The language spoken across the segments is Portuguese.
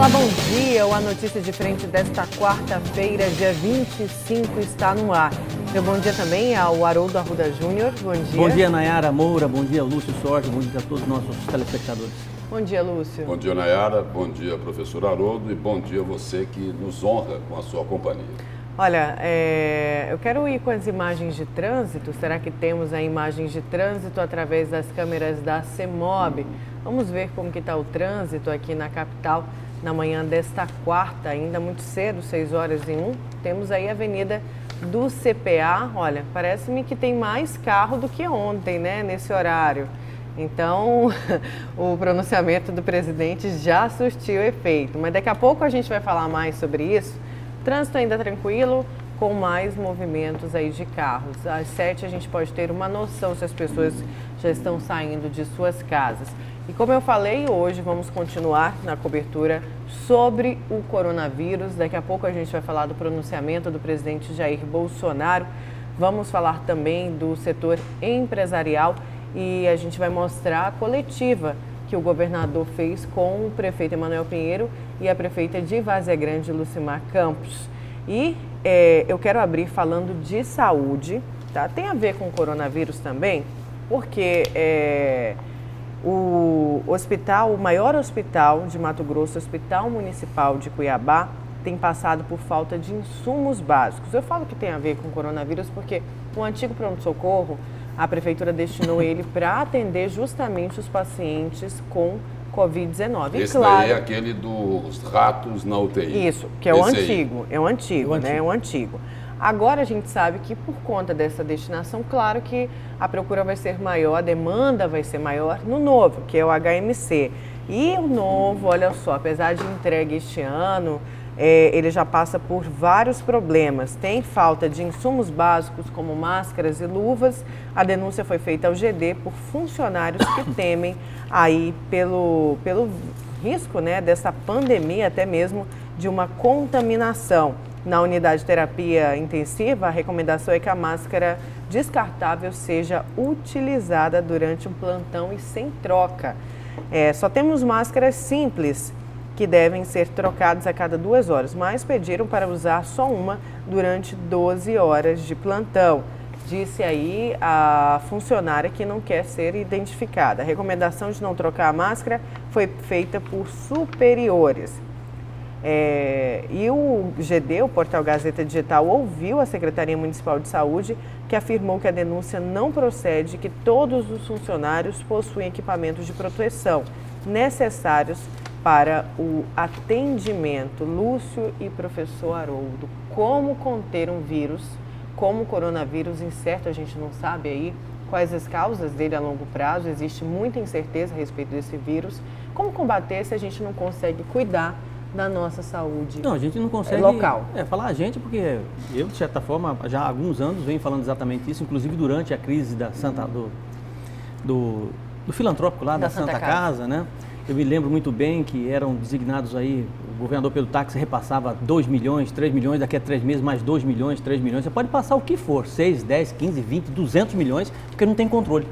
Olá, bom dia. O A Notícia de Frente desta quarta-feira, dia 25, está no ar. Meu bom dia também ao Haroldo Arruda Júnior. Bom dia. Bom dia, Nayara Moura. Bom dia, Lúcio Sorge. Bom dia a todos os nossos telespectadores. Bom dia, Lúcio. Bom dia, Nayara. Bom dia, professor Haroldo. E bom dia a você que nos honra com a sua companhia. Olha, eu quero ir com as imagens de trânsito. Será que temos aí imagens de trânsito através das câmeras da CEMOB? Vamos ver como que está o trânsito aqui na capital na manhã desta quarta, ainda muito cedo, 6h01. Temos aí a Avenida do CPA. Olha, parece-me que tem mais carro do que ontem, né, nesse horário. Então, o pronunciamento do presidente já surtiu efeito. Mas daqui a pouco a gente vai falar mais sobre isso. Trânsito ainda tranquilo, com mais movimentos aí de carros. Às 7 a gente pode ter uma noção se as pessoas já estão saindo de suas casas. E como eu falei, hoje vamos continuar na cobertura sobre o coronavírus. Daqui a pouco a gente vai falar do pronunciamento do presidente Jair Bolsonaro. Vamos falar também do setor empresarial e a gente vai mostrar a coletiva que o governador fez com o prefeito Emanuel Pinheiro e a prefeita de Várzea Grande, Lucimar Campos. E eu quero abrir falando de saúde, tá? Tem a ver com o coronavírus também, porque o maior hospital de Mato Grosso, o Hospital Municipal de Cuiabá, tem passado por falta de insumos básicos. Eu falo que tem a ver com o coronavírus porque o antigo pronto-socorro, a prefeitura destinou ele para atender justamente os pacientes com Covid-19. Esse daí é aquele dos ratos na UTI. Isso, que é o antigo, né? É o antigo. Agora a gente sabe que por conta dessa destinação, claro que a procura vai ser maior, a demanda vai ser maior no novo, que é o HMC. E o novo, olha só, apesar de entregue este ano, ele já passa por vários problemas. Tem falta de insumos básicos como máscaras e luvas. A denúncia foi feita ao GD por funcionários que temem aí pelo risco, né, dessa pandemia, até mesmo de uma contaminação. Na unidade de terapia intensiva, a recomendação é que a máscara descartável seja utilizada durante um plantão e sem troca. Só temos máscaras simples, que devem ser trocadas a cada 2 horas, mas pediram para usar só uma durante 12 horas de plantão. Disse aí a funcionária que não quer ser identificada. A recomendação de não trocar a máscara foi feita por superiores. E o GD, o Portal Gazeta Digital, ouviu a Secretaria Municipal de Saúde, que afirmou que a denúncia não procede, que todos os funcionários possuem equipamentos de proteção necessários para o atendimento. Lúcio e professor Haroldo, como conter um vírus como o coronavírus incerto, a gente não sabe aí quais as causas dele a longo prazo, existe muita incerteza a respeito desse vírus. Como combater se a gente não consegue cuidar da nossa saúde? Não, a gente não consegue local. Falar a gente, porque eu, de certa forma, já há alguns anos venho falando exatamente isso, inclusive durante a crise da do filantrópico lá da Santa Casa, né? Eu me lembro muito bem que eram designados aí, o governador pelo táxi repassava 2 milhões, 3 milhões, daqui a 3 meses mais 2 milhões, 3 milhões. Você pode passar o que for, 6, 10, 15, 20, 200 milhões, porque não tem controle.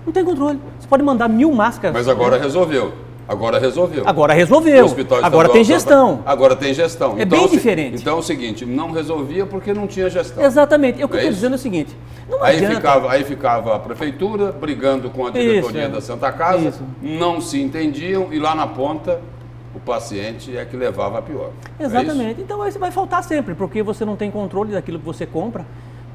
Não tem controle. Você pode mandar 1000 máscaras. Mas agora resolveu. Agora resolveu. Agora tem gestão. Agora tem gestão. É bem diferente. Então é o seguinte, não resolvia porque não tinha gestão. Exatamente. O que eu estou dizendo é o seguinte, não adianta. Aí ficava a prefeitura brigando com a diretoria da Santa Casa, não se entendiam e lá na ponta o paciente é que levava a pior. Exatamente. Então aí você vai faltar sempre, porque você não tem controle daquilo que você compra.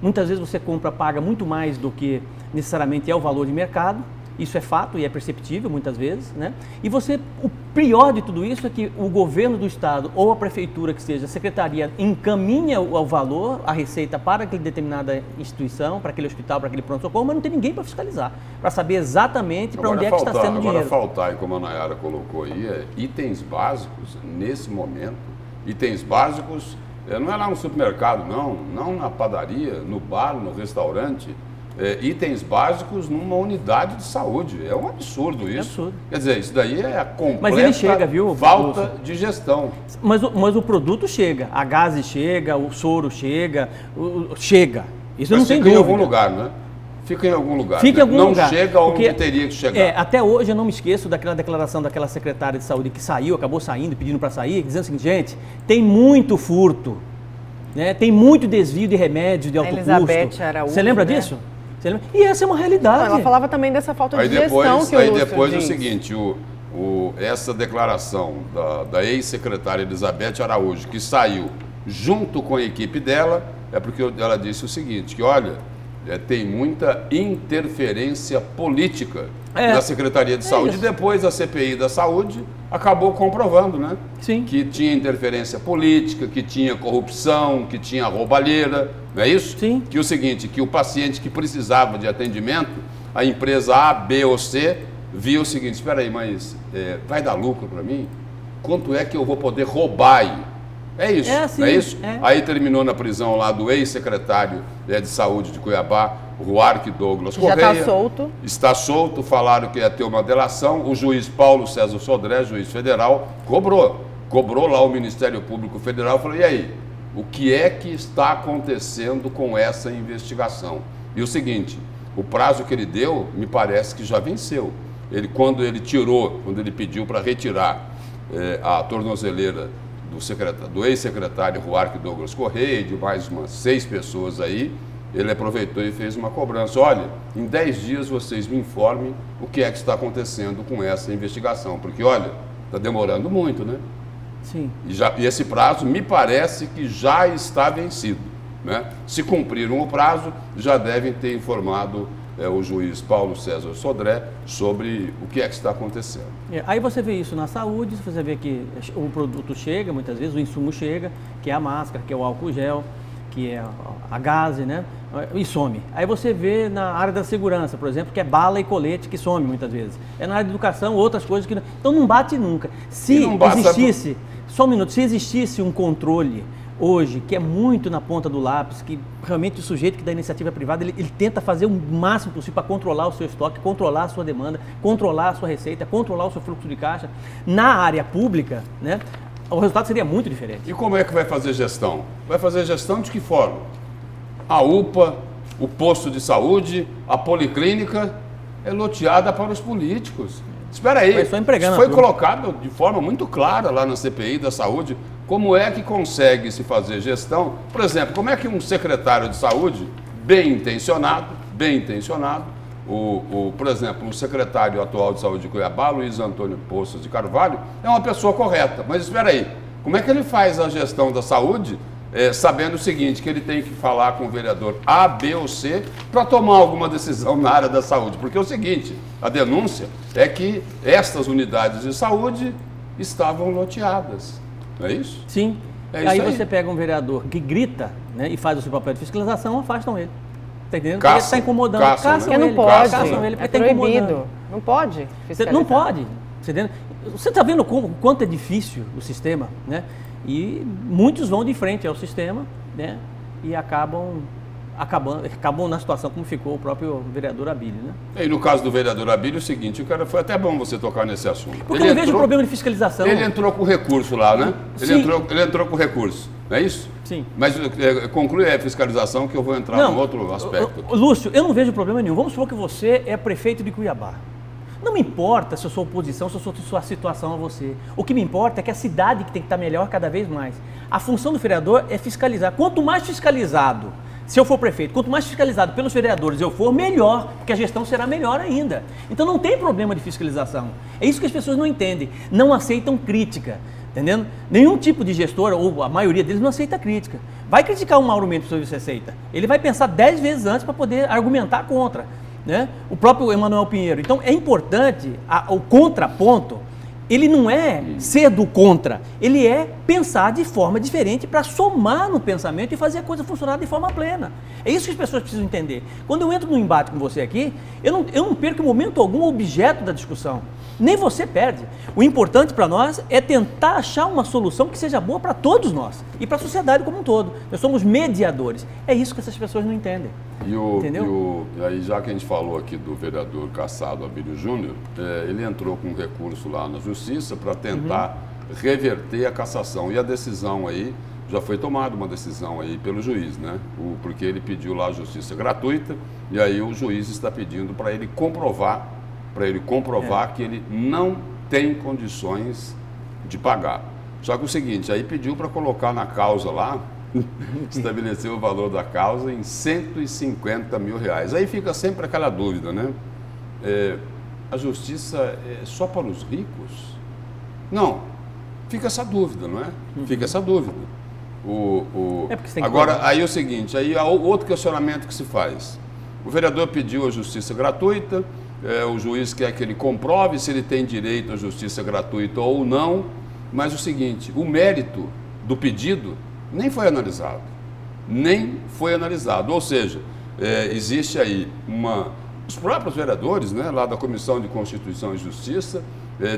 Muitas vezes você paga muito mais do que necessariamente é o valor de mercado. Isso é fato e é perceptível muitas vezes, né? E o pior de tudo isso é que o governo do estado ou a prefeitura, que seja a secretaria, encaminha o valor, a receita para aquela determinada instituição, para aquele hospital, para aquele pronto-socorro, mas não tem ninguém para fiscalizar, para saber exatamente para onde é que está sendo o dinheiro. Agora faltar, e como a Nayara colocou aí, itens básicos nesse momento, itens básicos, não é lá no supermercado, não na padaria, no bar, no restaurante, itens básicos numa unidade de saúde. É um absurdo isso. É absurdo. Quer dizer, isso daí é a completa falta de gestão. Mas o produto chega, a gase chega, o soro chega, chega. Isso não tem dúvida. Em algum lugar, né? Fica em algum lugar. Fica em algum não lugar. Chega onde teria que chegar. Até hoje eu não me esqueço daquela declaração daquela secretária de saúde que saiu, acabou saindo, pedindo para sair, dizendo o seguinte, gente, tem muito furto, né? Tem muito desvio de remédios de alto custo. Elizabeth Araújo, Você lembra disso? Você lembra? E essa é uma realidade. Não, ela falava também dessa falta de gestão que o Aí Lúcio depois diz. o seguinte, essa declaração da ex-secretária Elizabeth Araújo, que saiu junto com a equipe dela, é porque ela disse o seguinte, que olha, tem muita interferência política da Secretaria de Saúde. Isso. E depois a CPI da Saúde acabou comprovando, né? Sim. Que tinha interferência política, que tinha corrupção, que tinha roubalheira, não é isso? Sim. Que o seguinte, que o paciente que precisava de atendimento, a empresa A, B ou C, viu o seguinte, espera aí, mas vai dar lucro para mim? Quanto é que eu vou poder roubar aí? É isso, assim, não é isso? Aí terminou na prisão lá do ex-secretário de Saúde de Cuiabá, Ruarque Douglas Correia. Já está solto. Está solto, falaram que ia ter uma delação. O juiz Paulo César Sodré, juiz federal, cobrou lá o Ministério Público Federal e falou, e aí, o que é que está acontecendo com essa investigação? E o seguinte, o prazo que ele deu, me parece que já venceu. Quando ele pediu para retirar a tornozeleira do ex-secretário Ruarque Douglas Correia e de mais umas 6 pessoas aí, ele aproveitou e fez uma cobrança. Olha, em 10 dias vocês me informem o que é que está acontecendo com essa investigação, porque, olha, está demorando muito, né? Sim. E esse prazo me parece que já está vencido, né? Se cumpriram o prazo, já devem ter informado o juiz Paulo César Sodré sobre o que é que está acontecendo. Aí você vê isso na saúde, você vê que o produto chega, muitas vezes o insumo chega, que é a máscara, que é o álcool gel, que é a gaze, né? E some. Aí você vê na área da segurança, por exemplo, que é bala e colete que some muitas vezes. É na área de educação, outras coisas que não... Então não bate nunca. Se existisse, só um minuto, se existisse um controle hoje, que é muito na ponta do lápis, que realmente o sujeito que dá iniciativa privada, ele tenta fazer o máximo possível para controlar o seu estoque, controlar a sua demanda, controlar a sua receita, controlar o seu fluxo de caixa. Na área pública, né, o resultado seria muito diferente. E como é que vai fazer gestão? Vai fazer gestão de que forma? A UPA, o posto de saúde, a policlínica é loteada para os políticos. Espera aí, isso foi colocado de forma muito clara lá na CPI da Saúde. Como é que consegue se fazer gestão? Por exemplo, como é que um secretário de saúde, bem intencionado, por exemplo, o secretário atual de saúde de Cuiabá, Luiz Antônio Poços de Carvalho, é uma pessoa correta. Mas espera aí, como é que ele faz a gestão da saúde, sabendo o seguinte, que ele tem que falar com o vereador A, B ou C para tomar alguma decisão na área da saúde? Porque é o seguinte, a denúncia é que estas unidades de saúde estavam loteadas. Não é isso? Sim. Aí você pega um vereador que grita, né, e faz o seu papel de fiscalização, afastam ele. Está entendendo? Porque ele está incomodando. Caçam ele. Não pode. Caçam ele, é proibido. Não pode fiscalizar. Não pode. Você está vendo o quanto é difícil o sistema, né? E muitos vão de frente ao sistema, né? E acabam na situação como ficou o próprio vereador Abílio, né? E no caso do vereador Abílio, é o seguinte, foi até bom você tocar nesse assunto. Porque eu não vejo problema de fiscalização. Ele entrou com recurso lá, né? Sim. Ele entrou com recurso, não é isso? Sim. Mas conclui a fiscalização que eu vou entrar num outro aspecto. Lúcio, eu não vejo problema nenhum. Vamos supor que você é prefeito de Cuiabá. Não me importa se eu sou oposição, se eu sou sua situação a você. O que me importa é que a cidade que tem que estar melhor cada vez mais. A função do vereador é fiscalizar. Quanto mais fiscalizado, se eu for prefeito, quanto mais fiscalizado pelos vereadores eu for, melhor, porque a gestão será melhor ainda. Então não tem problema de fiscalização. É isso que as pessoas não entendem, não aceitam crítica, entendendo? Nenhum tipo de gestor, ou a maioria deles, não aceita crítica. Vai criticar um aumento sobre essa receita, ele vai pensar 10 vezes antes para poder argumentar contra, né? O próprio Emanuel Pinheiro. Então é importante, o contraponto, ele não é ser do contra, ele é pensar de forma diferente para somar no pensamento e fazer a coisa funcionar de forma plena. É isso que as pessoas precisam entender. Quando eu entro num embate com você aqui, eu não perco em momento algum o objeto da discussão. Nem você perde. O importante para nós é tentar achar uma solução que seja boa para todos nós e para a sociedade como um todo. Nós somos mediadores. É isso que essas pessoas não entendem. Entendeu? E aí, já que a gente falou aqui do vereador cassado Abílio Júnior, ele entrou com um recurso lá na Justiça para tentar reverter a cassação. E a decisão aí já foi tomada uma decisão aí pelo juiz, né? Porque ele pediu lá a justiça gratuita e aí o juiz está pedindo para ele comprovar, que ele não tem condições de pagar. Só que o seguinte, aí pediu para colocar na causa lá, estabeleceu o valor da causa em R$150 mil. Aí fica sempre aquela dúvida, né? A justiça é só para os ricos? Não, fica essa dúvida, não é? Fica essa dúvida. Agora, aí é o seguinte, aí há outro questionamento que se faz. O vereador pediu a justiça gratuita, o juiz quer que ele comprove se ele tem direito à justiça gratuita ou não, mas o seguinte, o mérito do pedido nem foi analisado. Ou seja, existe aí os próprios vereadores, né, lá da Comissão de Constituição e Justiça,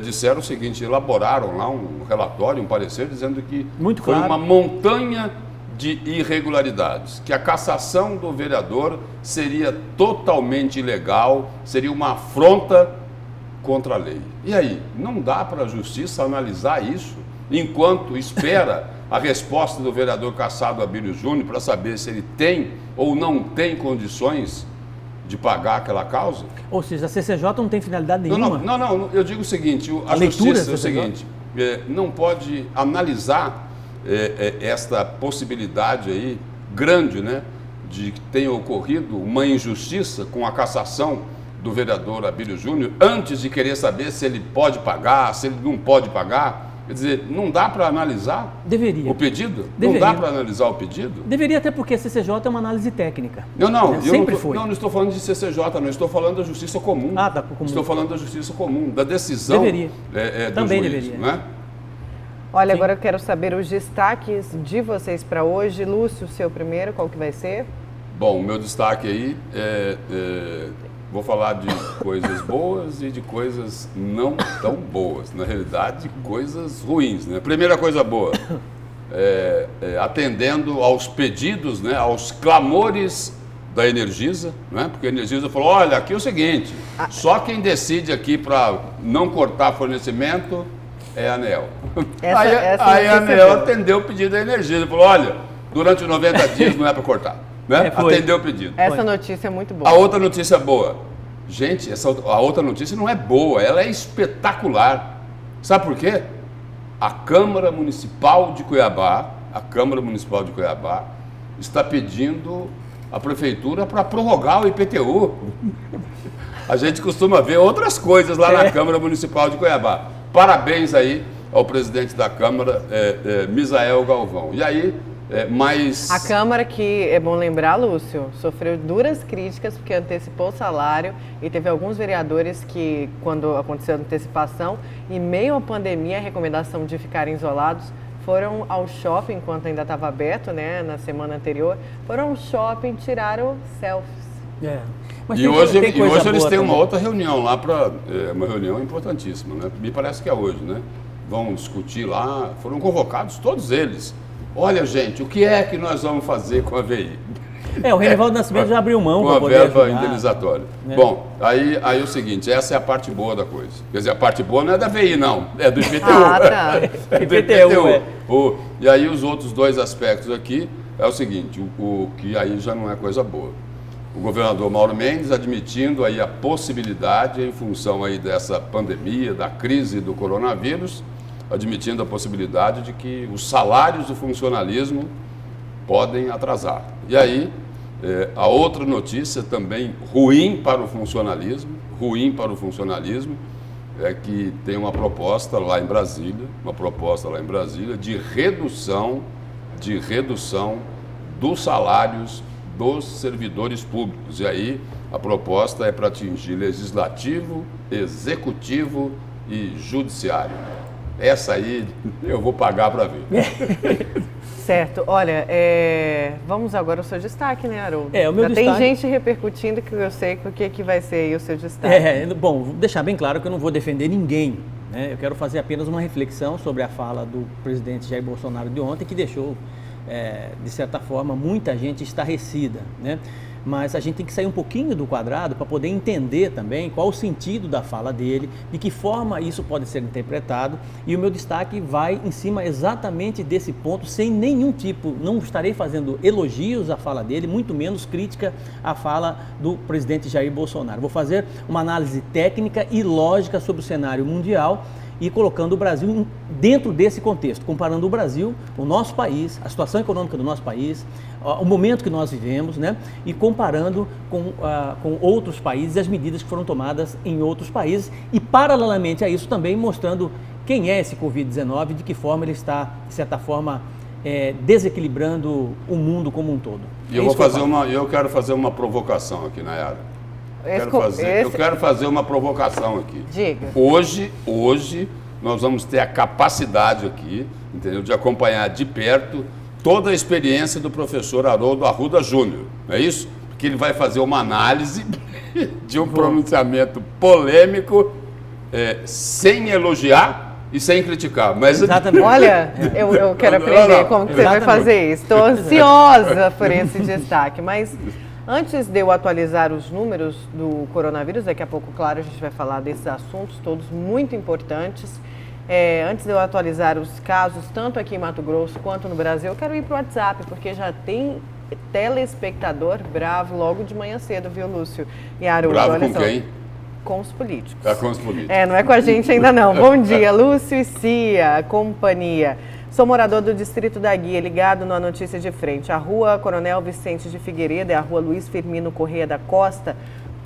disseram o seguinte, elaboraram lá um relatório, um parecer, dizendo que foi uma montanha de irregularidades, que a cassação do vereador seria totalmente ilegal, seria uma afronta contra a lei. E aí, não dá para a Justiça analisar isso enquanto espera a resposta do vereador cassado Abílio Júnior para saber se ele tem ou não tem condições de pagar aquela causa? Ou seja, a CCJ não tem finalidade nenhuma? Não, eu digo o seguinte, a Justiça é o seguinte, não pode analisar esta possibilidade aí grande, né, de que tenha ocorrido uma injustiça com a cassação do vereador Abílio Júnior antes de querer saber se ele pode pagar, se ele não pode pagar. Quer dizer, não dá para analisar o pedido? Deveria. Não dá para analisar o pedido? Deveria, até porque a CCJ é uma análise técnica. Sempre foi. Não estou falando de CCJ, não estou falando da Justiça Comum. Tá, comum. Estou falando da Justiça Comum, da decisão deveria. Também juiz, deveria. Não é? Olha, agora eu quero saber os destaques de vocês para hoje. Lúcio, o seu primeiro, qual que vai ser? Bom, o meu destaque aí vou falar de coisas boas e de coisas não tão boas. Na realidade, coisas ruins, né? Primeira coisa boa, atendendo aos pedidos, né, aos clamores da Energisa, né? Porque a Energisa falou, olha, aqui é o seguinte, só quem decide aqui para não cortar fornecimento é a ANEEL. Aí a ANEEL atendeu o pedido da Energisa, falou, olha, durante 90 dias não é para cortar. Né? Atendeu o pedido. Essa notícia é muito boa. A outra notícia boa. Gente, a outra notícia não é boa, ela é espetacular. Sabe por quê? A Câmara Municipal de Cuiabá está pedindo a Prefeitura para prorrogar o IPTU. A gente costuma ver outras coisas lá na Câmara Municipal de Cuiabá. Parabéns aí ao presidente da Câmara, Misael Galvão. E aí, mas... A Câmara, que é bom lembrar, Lúcio, sofreu duras críticas porque antecipou o salário e teve alguns vereadores que, quando aconteceu a antecipação, em meio à pandemia, a recomendação de ficarem isolados, foram ao shopping, enquanto ainda estava aberto, né, na semana anterior, foram ao shopping, tiraram selfies. Mas e hoje eles têm uma outra reunião lá, uma reunião importantíssima, né? Me parece que é hoje, né? Vão discutir lá, foram convocados todos eles. Olha, gente, o que é que nós vamos fazer com a VI? O Renivaldo Nascimento já abriu mão com a verba indenizatória. Bom, aí é o seguinte, essa é a parte boa da coisa. Quer dizer, a parte boa não é da VI, não, é do IPTU. Tá. É do IPTU. E aí os outros dois aspectos aqui é o seguinte, o que aí já não é coisa boa. O governador Mauro Mendes admitindo aí a possibilidade, em função aí dessa pandemia, da crise do coronavírus, admitindo a possibilidade de que os salários do funcionalismo podem atrasar. E aí, a outra notícia também ruim para o funcionalismo, é que tem uma proposta lá em Brasília, de redução dos salários dos servidores públicos. E aí, a proposta é para atingir legislativo, executivo e judiciário. Essa aí eu vou pagar para ver. Certo. Olha, vamos agora ao seu destaque, né, Haroldo? O meu destaque... Tem gente repercutindo que eu sei o que vai ser aí o seu destaque. Bom, vou deixar bem claro que eu não vou defender ninguém, né? Eu quero fazer apenas uma reflexão sobre a fala do presidente Jair Bolsonaro de ontem, que deixou, de certa forma, muita gente estarrecida, né? mas a gente tem que sair um pouquinho do quadrado para poder entender também qual o sentido da fala dele, de que forma isso pode ser interpretado, e o meu destaque vai em cima exatamente desse ponto, sem nenhum tipo, não estarei fazendo elogios à fala dele, muito menos crítica à fala do presidente Jair Bolsonaro. Vou fazer uma análise técnica e lógica sobre o cenário mundial e colocando o Brasil dentro desse contexto, comparando o Brasil, o nosso país, a situação econômica do nosso país, o momento que nós vivemos, né? E comparando com outros países, as medidas que foram tomadas em outros países e, paralelamente a isso, também mostrando quem é esse Covid-19 e de que forma ele está, de certa forma, desequilibrando o mundo como um todo. E eu quero fazer uma provocação aqui, Nayara. Eu quero fazer uma provocação aqui. Diga. Hoje nós vamos ter a capacidade aqui, entendeu, de acompanhar de perto toda a experiência do professor Haroldo Arruda Júnior, não é isso? Porque ele vai fazer uma análise de um pronunciamento polêmico, sem elogiar e sem criticar. Mas... Exatamente. Olha, eu quero aprender como que você vai fazer isso. Estou ansiosa por esse destaque, mas... Antes de eu atualizar os números do coronavírus, daqui a pouco, claro, a gente vai falar desses assuntos, todos muito importantes. Antes de eu atualizar os casos, tanto aqui em Mato Grosso quanto no Brasil, eu quero ir para o WhatsApp, porque já tem telespectador bravo logo de manhã cedo, viu, Lúcio e Haroldo? Bravo olha com só. Quem? Com os políticos. Com os políticos. Não é com a gente ainda não. Bom dia, Lúcio e Cia, companhia. Sou morador do Distrito da Guia, ligado na notícia de frente. A rua Coronel Vicente de Figueiredo é a rua Luiz Firmino Corrêa da Costa.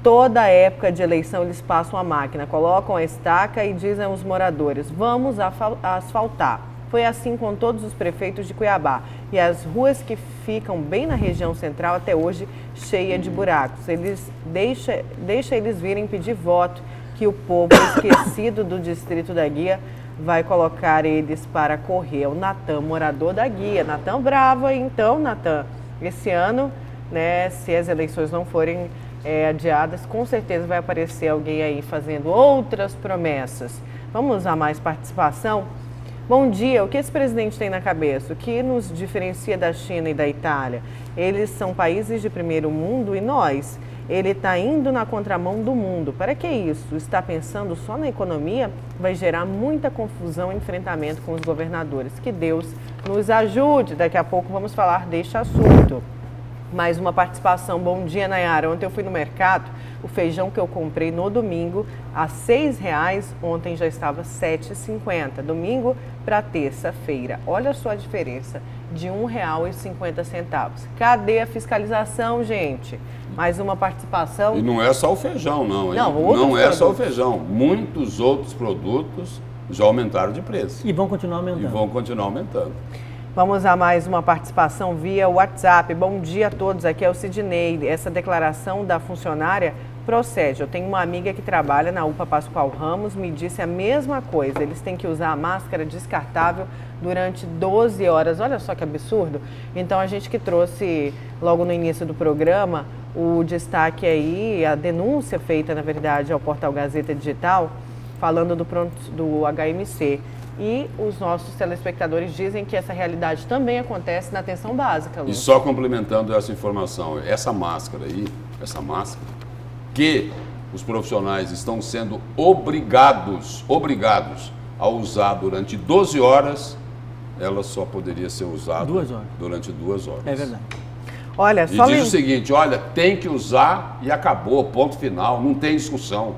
Toda época de eleição eles passam a máquina, colocam a estaca e dizem aos moradores, vamos asfaltar. Foi assim com todos os prefeitos de Cuiabá. E as ruas que ficam bem na região central até hoje cheia de buracos. Deixa eles virem pedir voto, que o povo esquecido do Distrito da Guia vai colocar eles para correr. É o Natan, morador da Guia. Natan bravo, então, Natan. Esse ano, né, se as eleições não forem adiadas, com certeza vai aparecer alguém aí fazendo outras promessas. Vamos a mais participação? Bom dia, o que esse presidente tem na cabeça? O que nos diferencia da China e da Itália? Eles são países de primeiro mundo e nós? Ele está indo na contramão do mundo. Para que isso? Está pensando só na economia? Vai gerar muita confusão e enfrentamento com os governadores. Que Deus nos ajude. Daqui a pouco vamos falar deste assunto. Mais uma participação. Bom dia, Nayara. Ontem eu fui no mercado. O feijão que eu comprei no domingo a R$6, ontem já estava R$7,50. Domingo para terça-feira. Olha só a diferença de R$1,50. Cadê a fiscalização, gente? Mais uma participação. E não é só o feijão, não. Hein? Não é só o feijão. Muitos outros produtos já aumentaram de preço. E vão continuar aumentando. Vamos a mais uma participação via WhatsApp. Bom dia a todos, aqui é o Sidney. Essa declaração da funcionária procede. Eu tenho uma amiga que trabalha na UPA Pascoal Ramos, me disse a mesma coisa. Eles têm que usar a máscara descartável durante 12 horas. Olha só que absurdo. Então, a gente que trouxe logo no início do programa o destaque aí, a denúncia feita, na verdade, ao portal Gazeta Digital, falando do HMC. E os nossos telespectadores dizem que essa realidade também acontece na atenção básica, Lu. E só complementando essa informação, essa máscara, que os profissionais estão sendo obrigados a usar durante 12 horas, ela só poderia ser usada durante 2 horas. É verdade. Olha, só diz o seguinte, olha, tem que usar e acabou, ponto final, não tem discussão.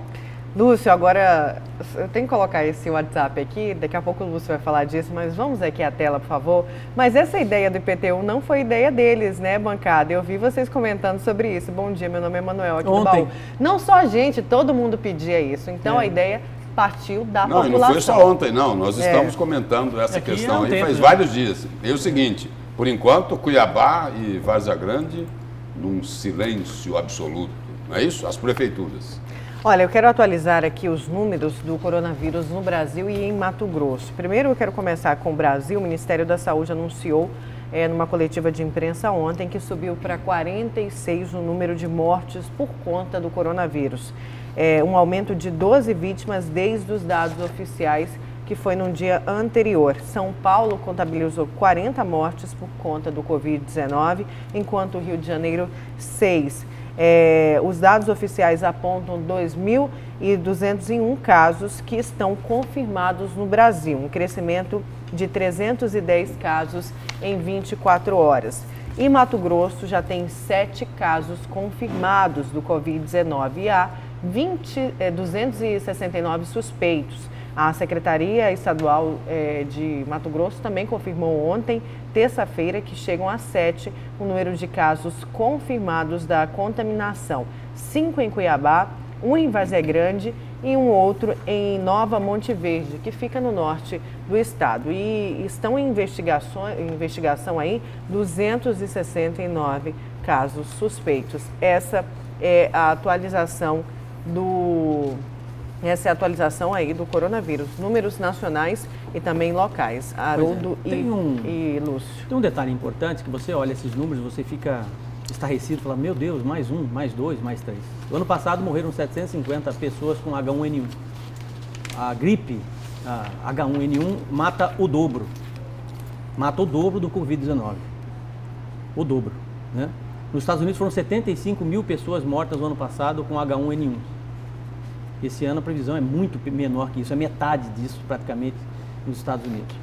Lúcio, agora eu tenho que colocar esse WhatsApp aqui, daqui a pouco o Lúcio vai falar disso, mas vamos aqui à tela, por favor. Mas essa ideia do IPTU não foi ideia deles, né, bancada? Eu vi vocês comentando sobre isso. Bom dia, meu nome é Manuel, aqui do Baú. Não só a gente, todo mundo pedia isso. Então a ideia partiu da população. Não, e não foi só ontem, não. Nós estamos comentando essa questão aí faz vários dias. É o seguinte, por enquanto, Cuiabá e Várzea Grande num silêncio absoluto, não é isso? As prefeituras. Olha, eu quero atualizar aqui os números do coronavírus no Brasil e em Mato Grosso. Primeiro, eu quero começar com o Brasil. O Ministério da Saúde anunciou numa coletiva de imprensa ontem que subiu para 46 o número de mortes por conta do coronavírus. Um aumento de 12 vítimas desde os dados oficiais que foi no dia anterior. São Paulo contabilizou 40 mortes por conta do Covid-19, enquanto o Rio de Janeiro, 6. Os dados oficiais apontam 2.201 casos que estão confirmados no Brasil, um crescimento de 310 casos em 24 horas. E Mato Grosso já tem 7 casos confirmados do Covid-19 e há 269 suspeitos. A Secretaria Estadual de Mato Grosso também confirmou ontem, terça-feira, que chegam a 7 o número de casos confirmados da contaminação. 5 em Cuiabá, 1 em Várzea Grande e um outro em Nova Monte Verde, que fica no norte do estado. E estão em investigação aí 269 casos suspeitos. Essa é a atualização aí do coronavírus, números nacionais e também locais. Haroldo e Lúcio. Tem um detalhe importante, que você olha esses números, você fica estarrecido, fala, meu Deus, mais 1, mais 2, mais 3. No ano passado morreram 750 pessoas com H1N1. A gripe, a H1N1, mata o dobro. Mata o dobro do Covid-19. O dobro, né? Nos Estados Unidos foram 75 mil pessoas mortas no ano passado com H1N1. Esse ano a previsão é muito menor que isso, é metade disso praticamente nos Estados Unidos.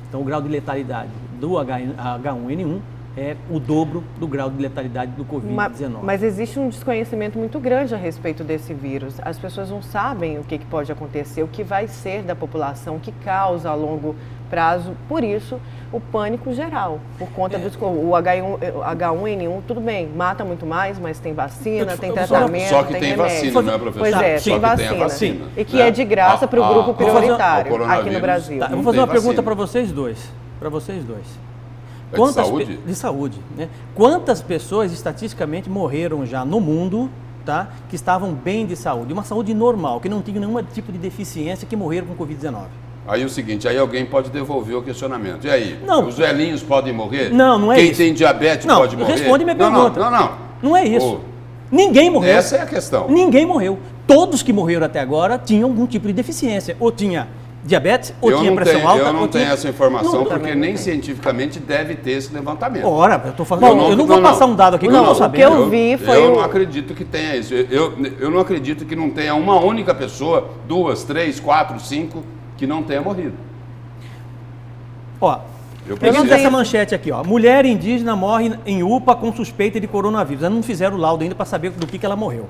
Então o grau de letalidade do H1N1 é o dobro do grau de letalidade do Covid-19. Mas existe um desconhecimento muito grande a respeito desse vírus. As pessoas não sabem o que pode acontecer, o que vai ser da população, o que causa a longo prazo. Por isso, o pânico geral, por conta do H1N1, tudo bem, mata muito mais, mas tem vacina, tem tratamento, só que tem vacina, não é, professor? Pois é, tem vacina. E que é de graça para o grupo prioritário aqui no Brasil. Tá, eu vou fazer uma pergunta para vocês dois. De saúde? De saúde, né? Quantas pessoas estatisticamente morreram já no mundo, tá, que estavam bem de saúde? Uma saúde normal, que não tinha nenhum tipo de deficiência, que morreram com Covid-19? Aí é o seguinte, aí alguém pode devolver o questionamento. E aí? Não. Os velhinhos podem morrer? Não é Quem isso. Quem tem diabetes pode morrer? Responde minha pergunta. Não é isso. Ninguém morreu. Essa é a questão. Ninguém morreu. Todos que morreram até agora tinham algum tipo de deficiência. Ou tinha diabetes, ou tinha pressão alta. Eu não tenho essa informação, porque nem científica deve ter esse levantamento. Ora, eu estou falando. Eu não vou passar um dado aqui que eu não vou saber. O que eu vi foi. Eu não acredito que tenha isso. Eu não acredito que não tenha uma única pessoa, 2, 3, 4, 5, que não tenha morrido. Ó, pegando essa manchete aqui, ó. Mulher indígena morre em UPA com suspeita de coronavírus. Eles não fizeram o laudo ainda para saber do que ela morreu.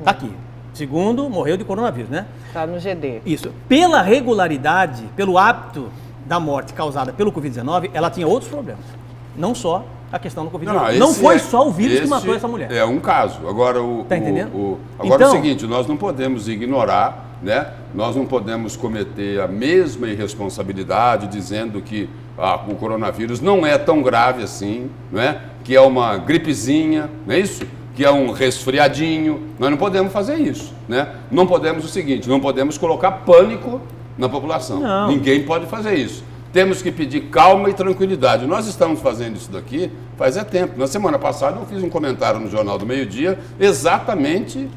Tá aqui. Segundo, morreu de coronavírus, né? Tá no GD. Isso. Pela regularidade, pelo hábito da morte causada pelo Covid-19, ela tinha outros problemas. Não só a questão do Covid-19. Não foi só o vírus que matou essa mulher. É um caso. Agora, tá entendendo? Agora então, é o seguinte, nós não podemos ignorar, né? Nós não podemos cometer a mesma irresponsabilidade dizendo que o coronavírus não é tão grave assim, não é? Que é uma gripezinha, não é isso? Que é um resfriadinho. Nós não podemos fazer isso, né? Não podemos o seguinte, não podemos colocar pânico na população. Não. Ninguém pode fazer isso. Temos que pedir calma e tranquilidade. Nós estamos fazendo isso daqui faz tempo. Na semana passada eu fiz um comentário no Jornal do Meio-Dia exatamente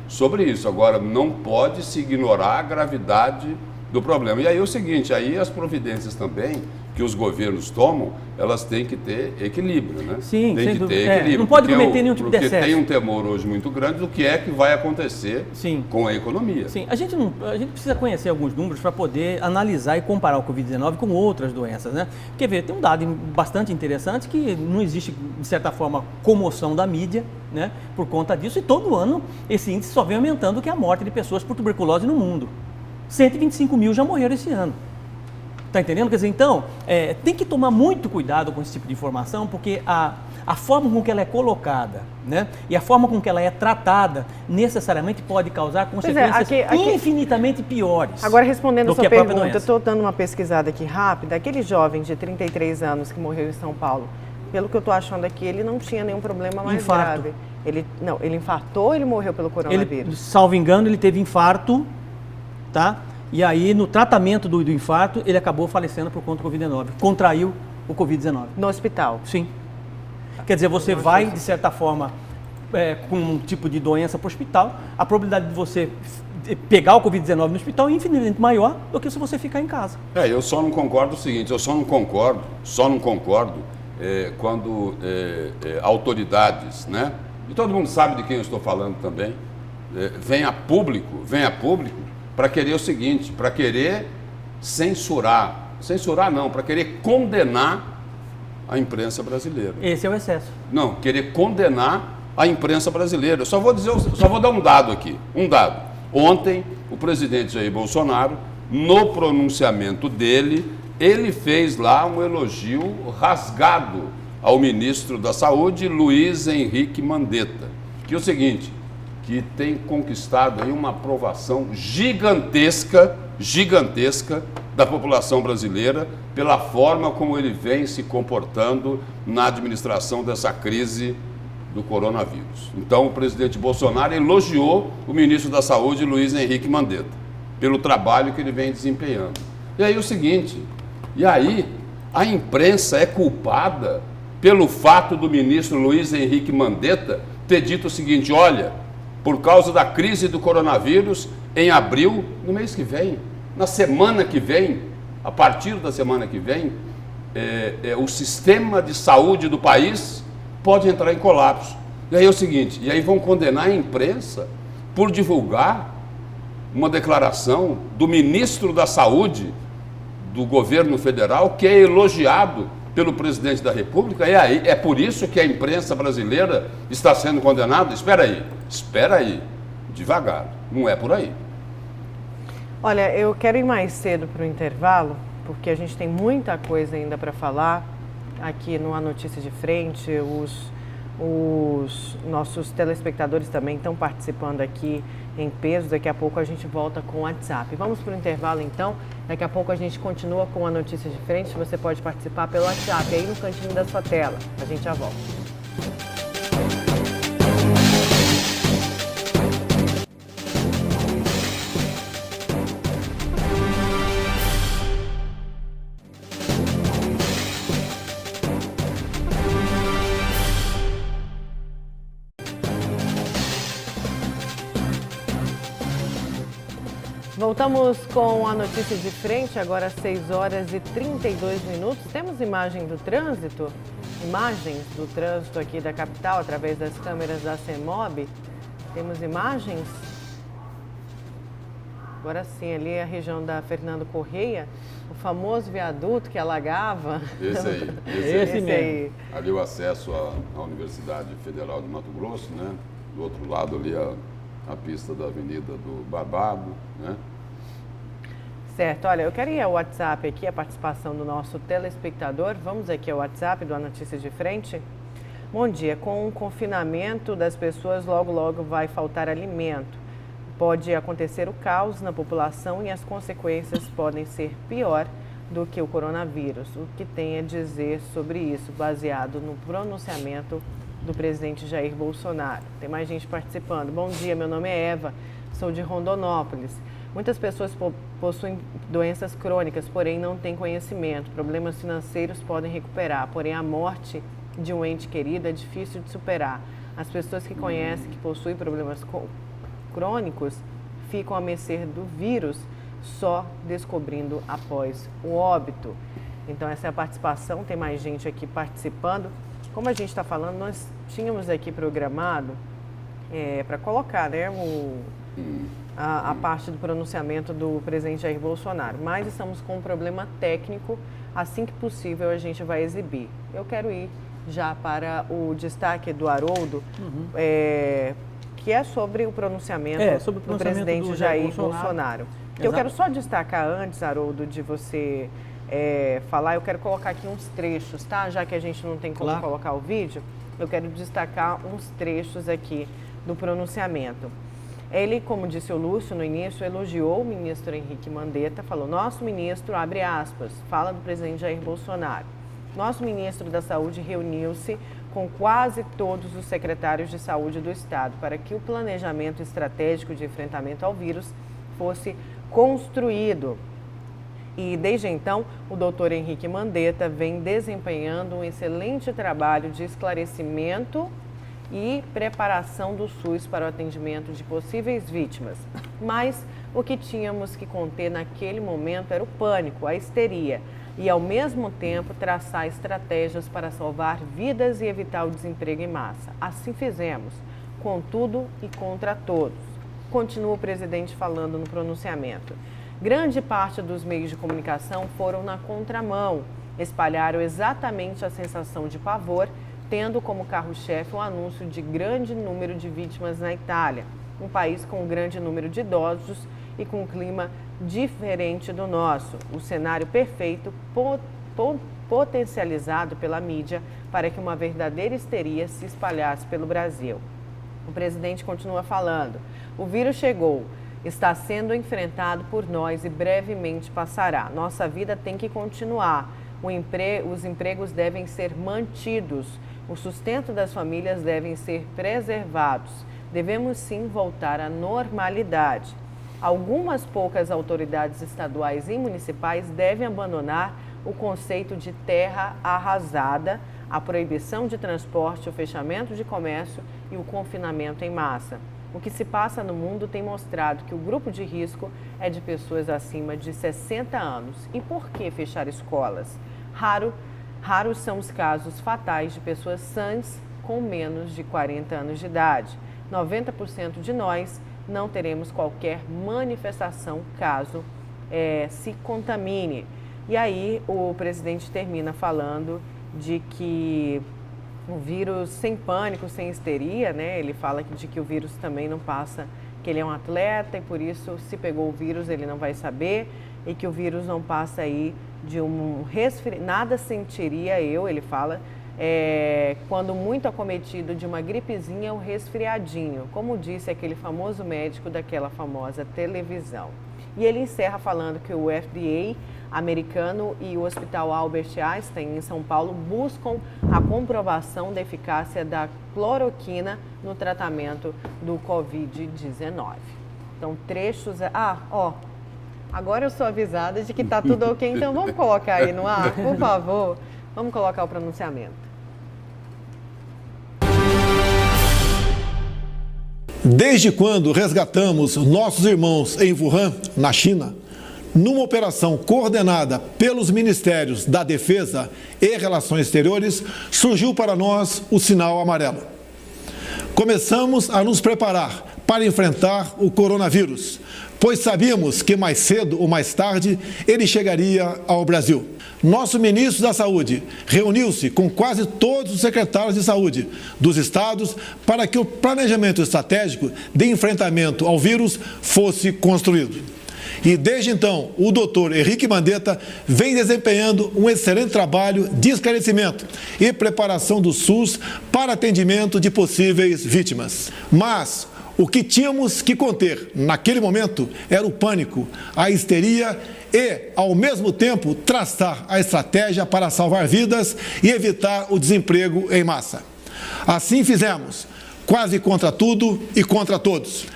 sobre isso. Agora, não pode se ignorar a gravidade do problema. E aí é o seguinte, aí as providências também que os governos tomam, elas têm que ter equilíbrio, né? Sim, tem que ter equilíbrio. Não pode cometer nenhum tipo de excesso. Porque tem um temor hoje muito grande do que é que vai acontecer com a economia. Sim, a gente precisa conhecer alguns números para poder analisar e comparar o Covid-19 com outras doenças, né? Quer ver, tem um dado bastante interessante que não existe, de certa forma, comoção da mídia, né? Por conta disso, e todo ano esse índice só vem aumentando, que é a morte de pessoas por tuberculose no mundo. 125 mil já morreram esse ano. Está entendendo? Quer dizer, então, tem que tomar muito cuidado com esse tipo de informação, porque a forma com que ela é colocada, né, e a forma com que ela é tratada, necessariamente pode causar consequências infinitamente piores. Agora, respondendo a sua pergunta, eu estou dando uma pesquisada aqui rápida. Aquele jovem de 33 anos que morreu em São Paulo, pelo que eu estou achando aqui, ele não tinha nenhum problema mais grave. Ele infartou ou ele morreu pelo coronavírus? Salvo engano, ele teve infarto, tá? E aí, no tratamento do infarto, ele acabou falecendo por conta do Covid-19. Contraiu o Covid-19. No hospital? Sim. Quer dizer, você vai, de certa forma, com um tipo de doença para o hospital, a probabilidade de você pegar o Covid-19 no hospital é infinitamente maior do que se você ficar em casa. Eu só não concordo o seguinte, eu só não concordo quando autoridades, né? E todo mundo sabe de quem eu estou falando também, vem a público para querer o seguinte, para querer censurar não, para querer condenar a imprensa brasileira. Esse é o excesso. Não, querer condenar a imprensa brasileira. Eu só vou dar um dado aqui, um dado. Ontem, o presidente Jair Bolsonaro, no pronunciamento dele, ele fez lá um elogio rasgado ao ministro da Saúde, Luiz Henrique Mandetta, que é o seguinte, que tem conquistado aí uma aprovação gigantesca da população brasileira pela forma como ele vem se comportando na administração dessa crise do coronavírus. Então, o presidente Bolsonaro elogiou o ministro da Saúde, Luiz Henrique Mandetta, pelo trabalho que ele vem desempenhando. E aí o seguinte, a imprensa é culpada pelo fato do ministro Luiz Henrique Mandetta ter dito o seguinte, olha, por causa da crise do coronavírus, em abril, no mês que vem, na semana que vem, a partir da semana que vem, o sistema de saúde do país pode entrar em colapso. E aí é o seguinte, e aí vão condenar a imprensa por divulgar uma declaração do ministro da Saúde do governo federal, que é elogiado pelo presidente da República, e aí é por isso que a imprensa brasileira está sendo condenada? Espera aí, devagar, não é por aí. Olha, eu quero ir mais cedo para o intervalo, porque a gente tem muita coisa ainda para falar aqui no A Notícia de Frente, os nossos telespectadores também estão participando aqui em peso. Daqui a pouco a gente volta com o WhatsApp. Vamos para o intervalo então, daqui a pouco a gente continua com A Notícia de Frente. Você pode participar pelo WhatsApp aí no cantinho da sua tela. A gente já volta. Voltamos com a Notícia de Frente, agora às 6 horas e 32 minutos. Temos imagem do trânsito? Imagens do trânsito aqui da capital, através das câmeras da CEMOB. Temos imagens? Agora sim, ali é a região da Fernando Correia, o famoso viaduto que alagava. Esse mesmo. Ali o acesso à Universidade Federal de Mato Grosso, né? Do outro lado ali a pista da Avenida do Barbado, né? Certo, olha, eu quero ir ao WhatsApp aqui, a participação do nosso telespectador. Vamos aqui ao WhatsApp do A Notícia de Frente. Bom dia, com o confinamento das pessoas, logo vai faltar alimento. Pode acontecer o caos na população e as consequências podem ser pior do que o coronavírus. O que tem a dizer sobre isso, baseado no pronunciamento do presidente Jair Bolsonaro? Tem mais gente participando. Bom dia, meu nome é Eva, sou de Rondonópolis. Muitas pessoas possuem doenças crônicas, porém não têm conhecimento. Problemas financeiros podem recuperar, porém a morte de um ente querido é difícil de superar. As pessoas que conhecem que possuem problemas crônicos ficam à mercê do vírus, só descobrindo após o óbito. Então essa é a participação, tem mais gente aqui participando. Como a gente está falando, nós tínhamos aqui programado para colocar, né, a parte do pronunciamento do presidente Jair Bolsonaro, mas estamos com um problema técnico. Assim que possível a gente vai exibir. Eu quero ir já para o destaque do Haroldo, que é sobre o pronunciamento, do presidente do Jair Bolsonaro. Eu quero só destacar antes, Haroldo, de você falar, eu quero colocar aqui uns trechos, tá? Já que a gente não tem como colocar o vídeo, eu quero destacar uns trechos aqui do pronunciamento. Ele, como disse o Lúcio no início, elogiou o ministro Henrique Mandetta, falou, nosso ministro, abre aspas, fala do presidente Jair Bolsonaro. Nosso ministro da Saúde reuniu-se com quase todos os secretários de saúde do estado para que o planejamento estratégico de enfrentamento ao vírus fosse construído. E desde então, o doutor Henrique Mandetta vem desempenhando um excelente trabalho de esclarecimento e preparação do SUS para o atendimento de possíveis vítimas. Mas o que tínhamos que conter naquele momento era o pânico, a histeria e, ao mesmo tempo, traçar estratégias para salvar vidas e evitar o desemprego em massa. Assim fizemos, com tudo e contra todos. Continua o presidente falando no pronunciamento. Grande parte dos meios de comunicação foram na contramão, espalharam exatamente a sensação de pavor, tendo como carro-chefe o anúncio de grande número de vítimas na Itália, um país com um grande número de idosos e com um clima diferente do nosso. O cenário perfeito, potencializado pela mídia para que uma verdadeira histeria se espalhasse pelo Brasil. O presidente continua falando: o vírus chegou, está sendo enfrentado por nós e brevemente passará. Nossa vida tem que continuar. Os empregos devem ser mantidos. O sustento das famílias devem ser preservados. Devemos sim voltar à normalidade. Algumas poucas autoridades estaduais e municipais devem abandonar o conceito de terra arrasada, a proibição de transporte, o fechamento de comércio e o confinamento em massa. O que se passa no mundo tem mostrado que o grupo de risco é de pessoas acima de 60 anos. E por que fechar escolas? Raros são os casos fatais de pessoas sãs com menos de 40 anos de idade. 90% de nós não teremos qualquer manifestação caso se contamine. E aí o presidente termina falando de que o vírus, sem pânico, sem histeria, né? Ele fala de que o vírus também não passa, que ele é um atleta e por isso, se pegou o vírus, ele não vai saber, e que o vírus não passa aí de um resfriado, nada sentiria ele fala, quando muito acometido de uma gripezinha ou resfriadinho, como disse aquele famoso médico daquela famosa televisão. E ele encerra falando que o FDA americano e o Hospital Albert Einstein, em São Paulo, buscam a comprovação da eficácia da cloroquina no tratamento do Covid-19. Então, trechos... agora eu sou avisada de que está tudo ok, então vamos colocar aí no ar, por favor. Vamos colocar o pronunciamento. Desde quando resgatamos nossos irmãos em Wuhan, na China, numa operação coordenada pelos Ministérios da Defesa e Relações Exteriores, surgiu para nós o sinal amarelo. Começamos a nos preparar para enfrentar o coronavírus, pois sabíamos que mais cedo ou mais tarde ele chegaria ao Brasil. Nosso ministro da Saúde reuniu-se com quase todos os secretários de saúde dos estados para que o planejamento estratégico de enfrentamento ao vírus fosse construído. E desde então, o doutor Henrique Mandetta vem desempenhando um excelente trabalho de esclarecimento e preparação do SUS para atendimento de possíveis vítimas. Mas o que tínhamos que conter naquele momento era o pânico, a histeria e, ao mesmo tempo, traçar a estratégia para salvar vidas e evitar o desemprego em massa. Assim fizemos, quase contra tudo e contra todos.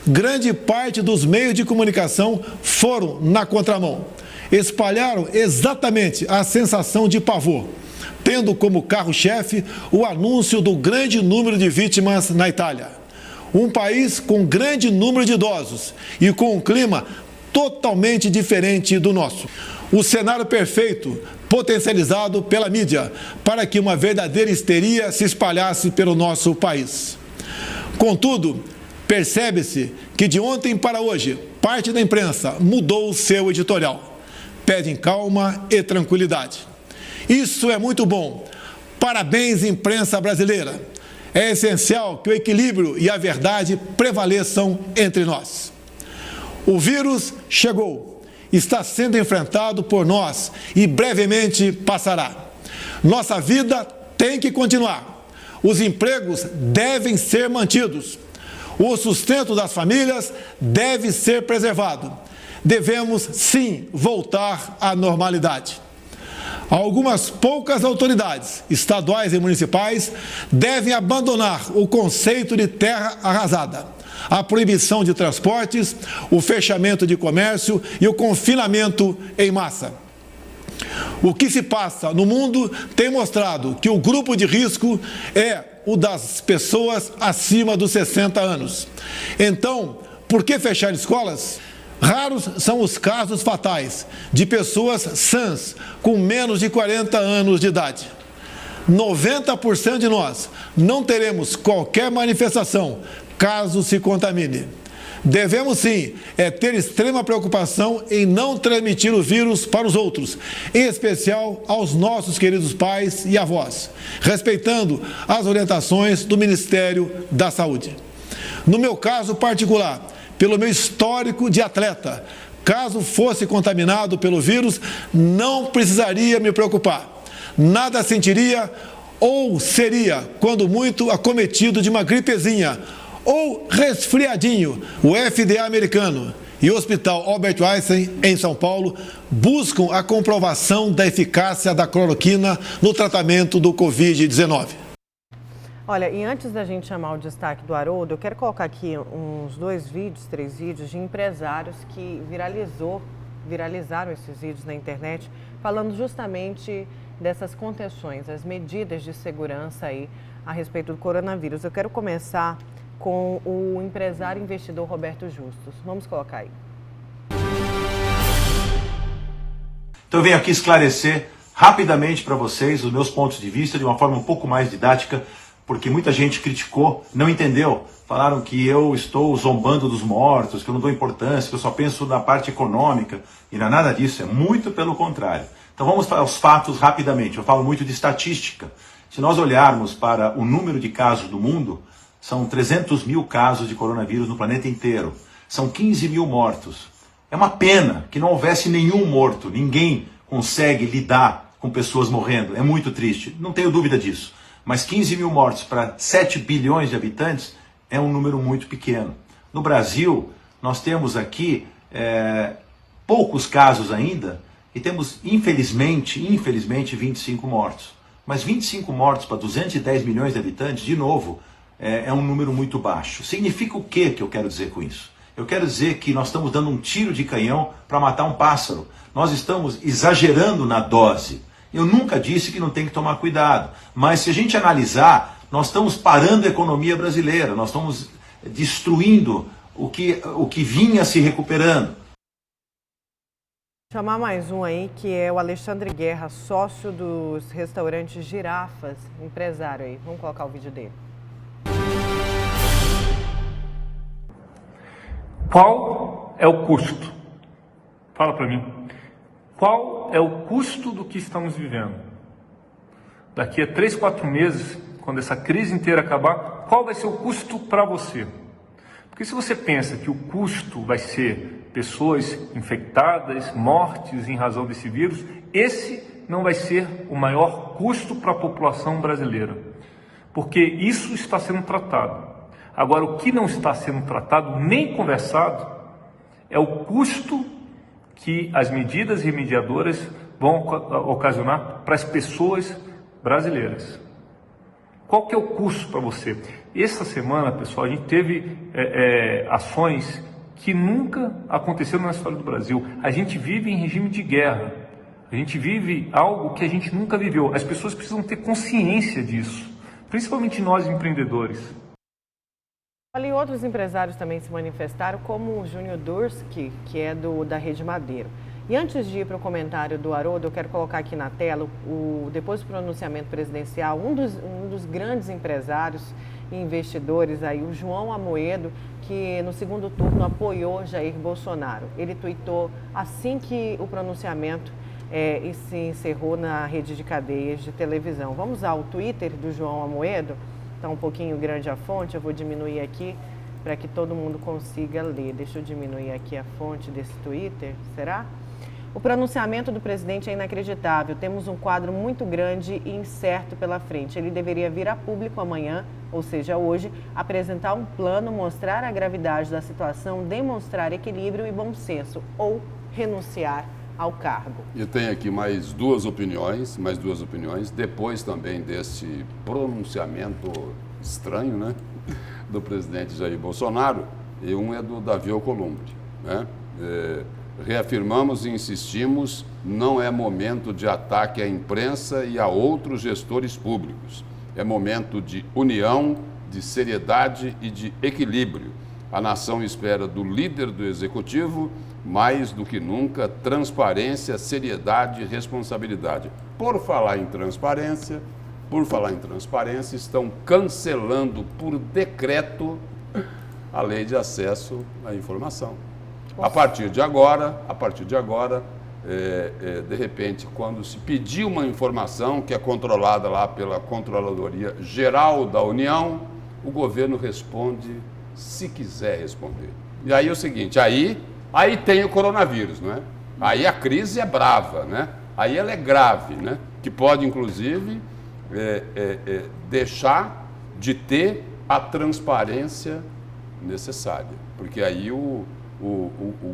Grande parte dos meios de comunicação foram na contramão. Espalharam exatamente a sensação de pavor, tendo como carro-chefe o anúncio do grande número de vítimas na Itália. Um país com grande número de idosos e com um clima totalmente diferente do nosso. O cenário perfeito, potencializado pela mídia, para que uma verdadeira histeria se espalhasse pelo nosso país. Contudo, percebe-se que de ontem para hoje, parte da imprensa mudou o seu editorial. Pedem calma e tranquilidade. Isso é muito bom. Parabéns, imprensa brasileira. É essencial que o equilíbrio e a verdade prevaleçam entre nós. O vírus chegou, está sendo enfrentado por nós e brevemente passará. Nossa vida tem que continuar. Os empregos devem ser mantidos. O sustento das famílias deve ser preservado. Devemos, sim, voltar à normalidade. Algumas poucas autoridades, estaduais e municipais, devem abandonar o conceito de terra arrasada, a proibição de transportes, o fechamento de comércio e o confinamento em massa. O que se passa no mundo tem mostrado que o grupo de risco é o das pessoas acima dos 60 anos. Então, por que fechar escolas? Raros são os casos fatais de pessoas sãs com menos de 40 anos de idade. 90% de nós não teremos qualquer manifestação caso se contamine. Devemos sim ter extrema preocupação em não transmitir o vírus para os outros, em especial aos nossos queridos pais e avós, respeitando as orientações do Ministério da Saúde. No meu caso particular, pelo meu histórico de atleta, caso fosse contaminado pelo vírus, não precisaria me preocupar. Nada sentiria ou seria, quando muito, acometido de uma gripezinha ou resfriadinho. O FDA americano e o Hospital Albert Einstein, em São Paulo, buscam a comprovação da eficácia da cloroquina no tratamento do Covid-19. Olha, e antes da gente chamar o destaque do Haroldo, eu quero colocar aqui uns 3 vídeos de empresários que viralizaram esses vídeos na internet, falando justamente dessas contenções, as medidas de segurança aí a respeito do coronavírus. Eu quero começar com o empresário e investidor Roberto Justus. Vamos colocar aí. Então eu venho aqui esclarecer rapidamente para vocês os meus pontos de vista de uma forma um pouco mais didática, porque muita gente criticou, não entendeu. Falaram que eu estou zombando dos mortos, que eu não dou importância, que eu só penso na parte econômica. E não é nada disso, é muito pelo contrário. Então vamos aos fatos rapidamente. Eu falo muito de estatística. Se nós olharmos para o número de casos do mundo, são 300 mil casos de coronavírus no planeta inteiro. São 15 mil mortos. É uma pena que não houvesse nenhum morto. Ninguém consegue lidar com pessoas morrendo. É muito triste, não tenho dúvida disso. Mas 15 mil mortos para 7 bilhões de habitantes é um número muito pequeno. No Brasil, nós temos aqui poucos casos ainda e temos, infelizmente, 25 mortos. Mas 25 mortos para 210 milhões de habitantes, de novo, é um número muito baixo. Significa o que eu quero dizer com isso? Eu quero dizer que nós estamos dando um tiro de canhão para matar um pássaro. Nós estamos exagerando na dose. Eu nunca disse que não tem que tomar cuidado, mas se a gente analisar, nós estamos parando a economia brasileira, nós estamos destruindo o que vinha se recuperando. Chamar mais um aí, que é o Alexandre Guerra, sócio dos restaurantes Girafas, empresário aí. Vamos colocar o vídeo dele. Qual é o custo? Fala para mim. Qual é o custo do que estamos vivendo? Daqui a 3, 4 meses, quando essa crise inteira acabar, qual vai ser o custo para você? Porque se você pensa que o custo vai ser pessoas infectadas, mortes em razão desse vírus, esse não vai ser o maior custo para a população brasileira. Porque isso está sendo tratado. Agora, o que não está sendo tratado, nem conversado, é o custo que as medidas remediadoras vão ocasionar para as pessoas brasileiras. Qual que é o custo para você? Essa semana, pessoal, a gente teve ações que nunca aconteceram na história do Brasil. A gente vive em regime de guerra. A gente vive algo que a gente nunca viveu. As pessoas precisam ter consciência disso, principalmente nós empreendedores. E outros empresários também se manifestaram, como o Júnior Durski, que é da Rede Madeiro. E antes de ir para o comentário do Haroldo, eu quero colocar aqui na tela, depois do pronunciamento presidencial, um dos grandes empresários e investidores, aí, o João Amoedo, que no segundo turno apoiou Jair Bolsonaro. Ele tuitou assim que o pronunciamento se encerrou na rede de cadeias de televisão. Vamos ao Twitter do João Amoedo? Está um pouquinho grande a fonte, eu vou diminuir aqui para que todo mundo consiga ler. Deixa eu diminuir aqui a fonte desse Twitter, será? O pronunciamento do presidente é inacreditável. Temos um quadro muito grande e incerto pela frente. Ele deveria vir a público amanhã, ou seja, hoje, apresentar um plano, mostrar a gravidade da situação, demonstrar equilíbrio e bom senso, ou renunciar ao cargo. E tem aqui mais duas opiniões, depois também desse pronunciamento estranho, né, do presidente Jair Bolsonaro, e um é do Davi Alcolumbre, né? Reafirmamos e insistimos, não é momento de ataque à imprensa e a outros gestores públicos. É momento de união, de seriedade e de equilíbrio. A nação espera do líder do executivo, mais do que nunca, transparência, seriedade e responsabilidade. Por falar em transparência, estão cancelando por decreto a lei de acesso à informação. A partir de agora, de repente, quando se pedir uma informação que é controlada lá pela Controladoria Geral da União, o governo responde se quiser responder. E aí é o seguinte, aí tem o coronavírus, não é? Aí a crise é brava, né? Aí ela é grave, né? Que pode, inclusive, deixar de ter a transparência necessária. Porque aí o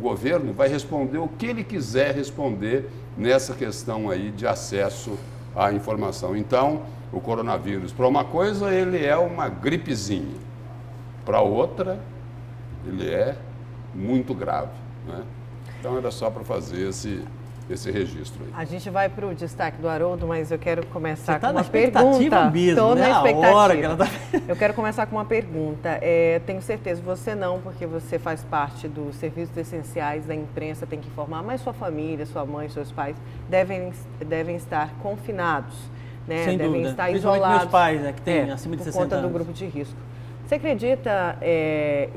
governo vai responder o que ele quiser responder nessa questão aí de acesso à informação. Então, o coronavírus, para uma coisa, ele é uma gripezinha. Para outra, ele é muito grave, né? Então, era só para fazer esse registro aí. A gente vai para o destaque do Haroldo, mas eu quero começar com uma expectativa pergunta. Mesmo, Estou né? na expectativa. A hora que ela tá... Eu quero começar com uma pergunta. Tenho certeza, você não, porque você faz parte dos serviços essenciais da imprensa, tem que informar, mas sua família, sua mãe, seus pais devem estar confinados, né? Sem devem dúvida. estar Principalmente isolados. meus pais, né, que têm acima de 60 por conta anos. do grupo de risco. Você acredita,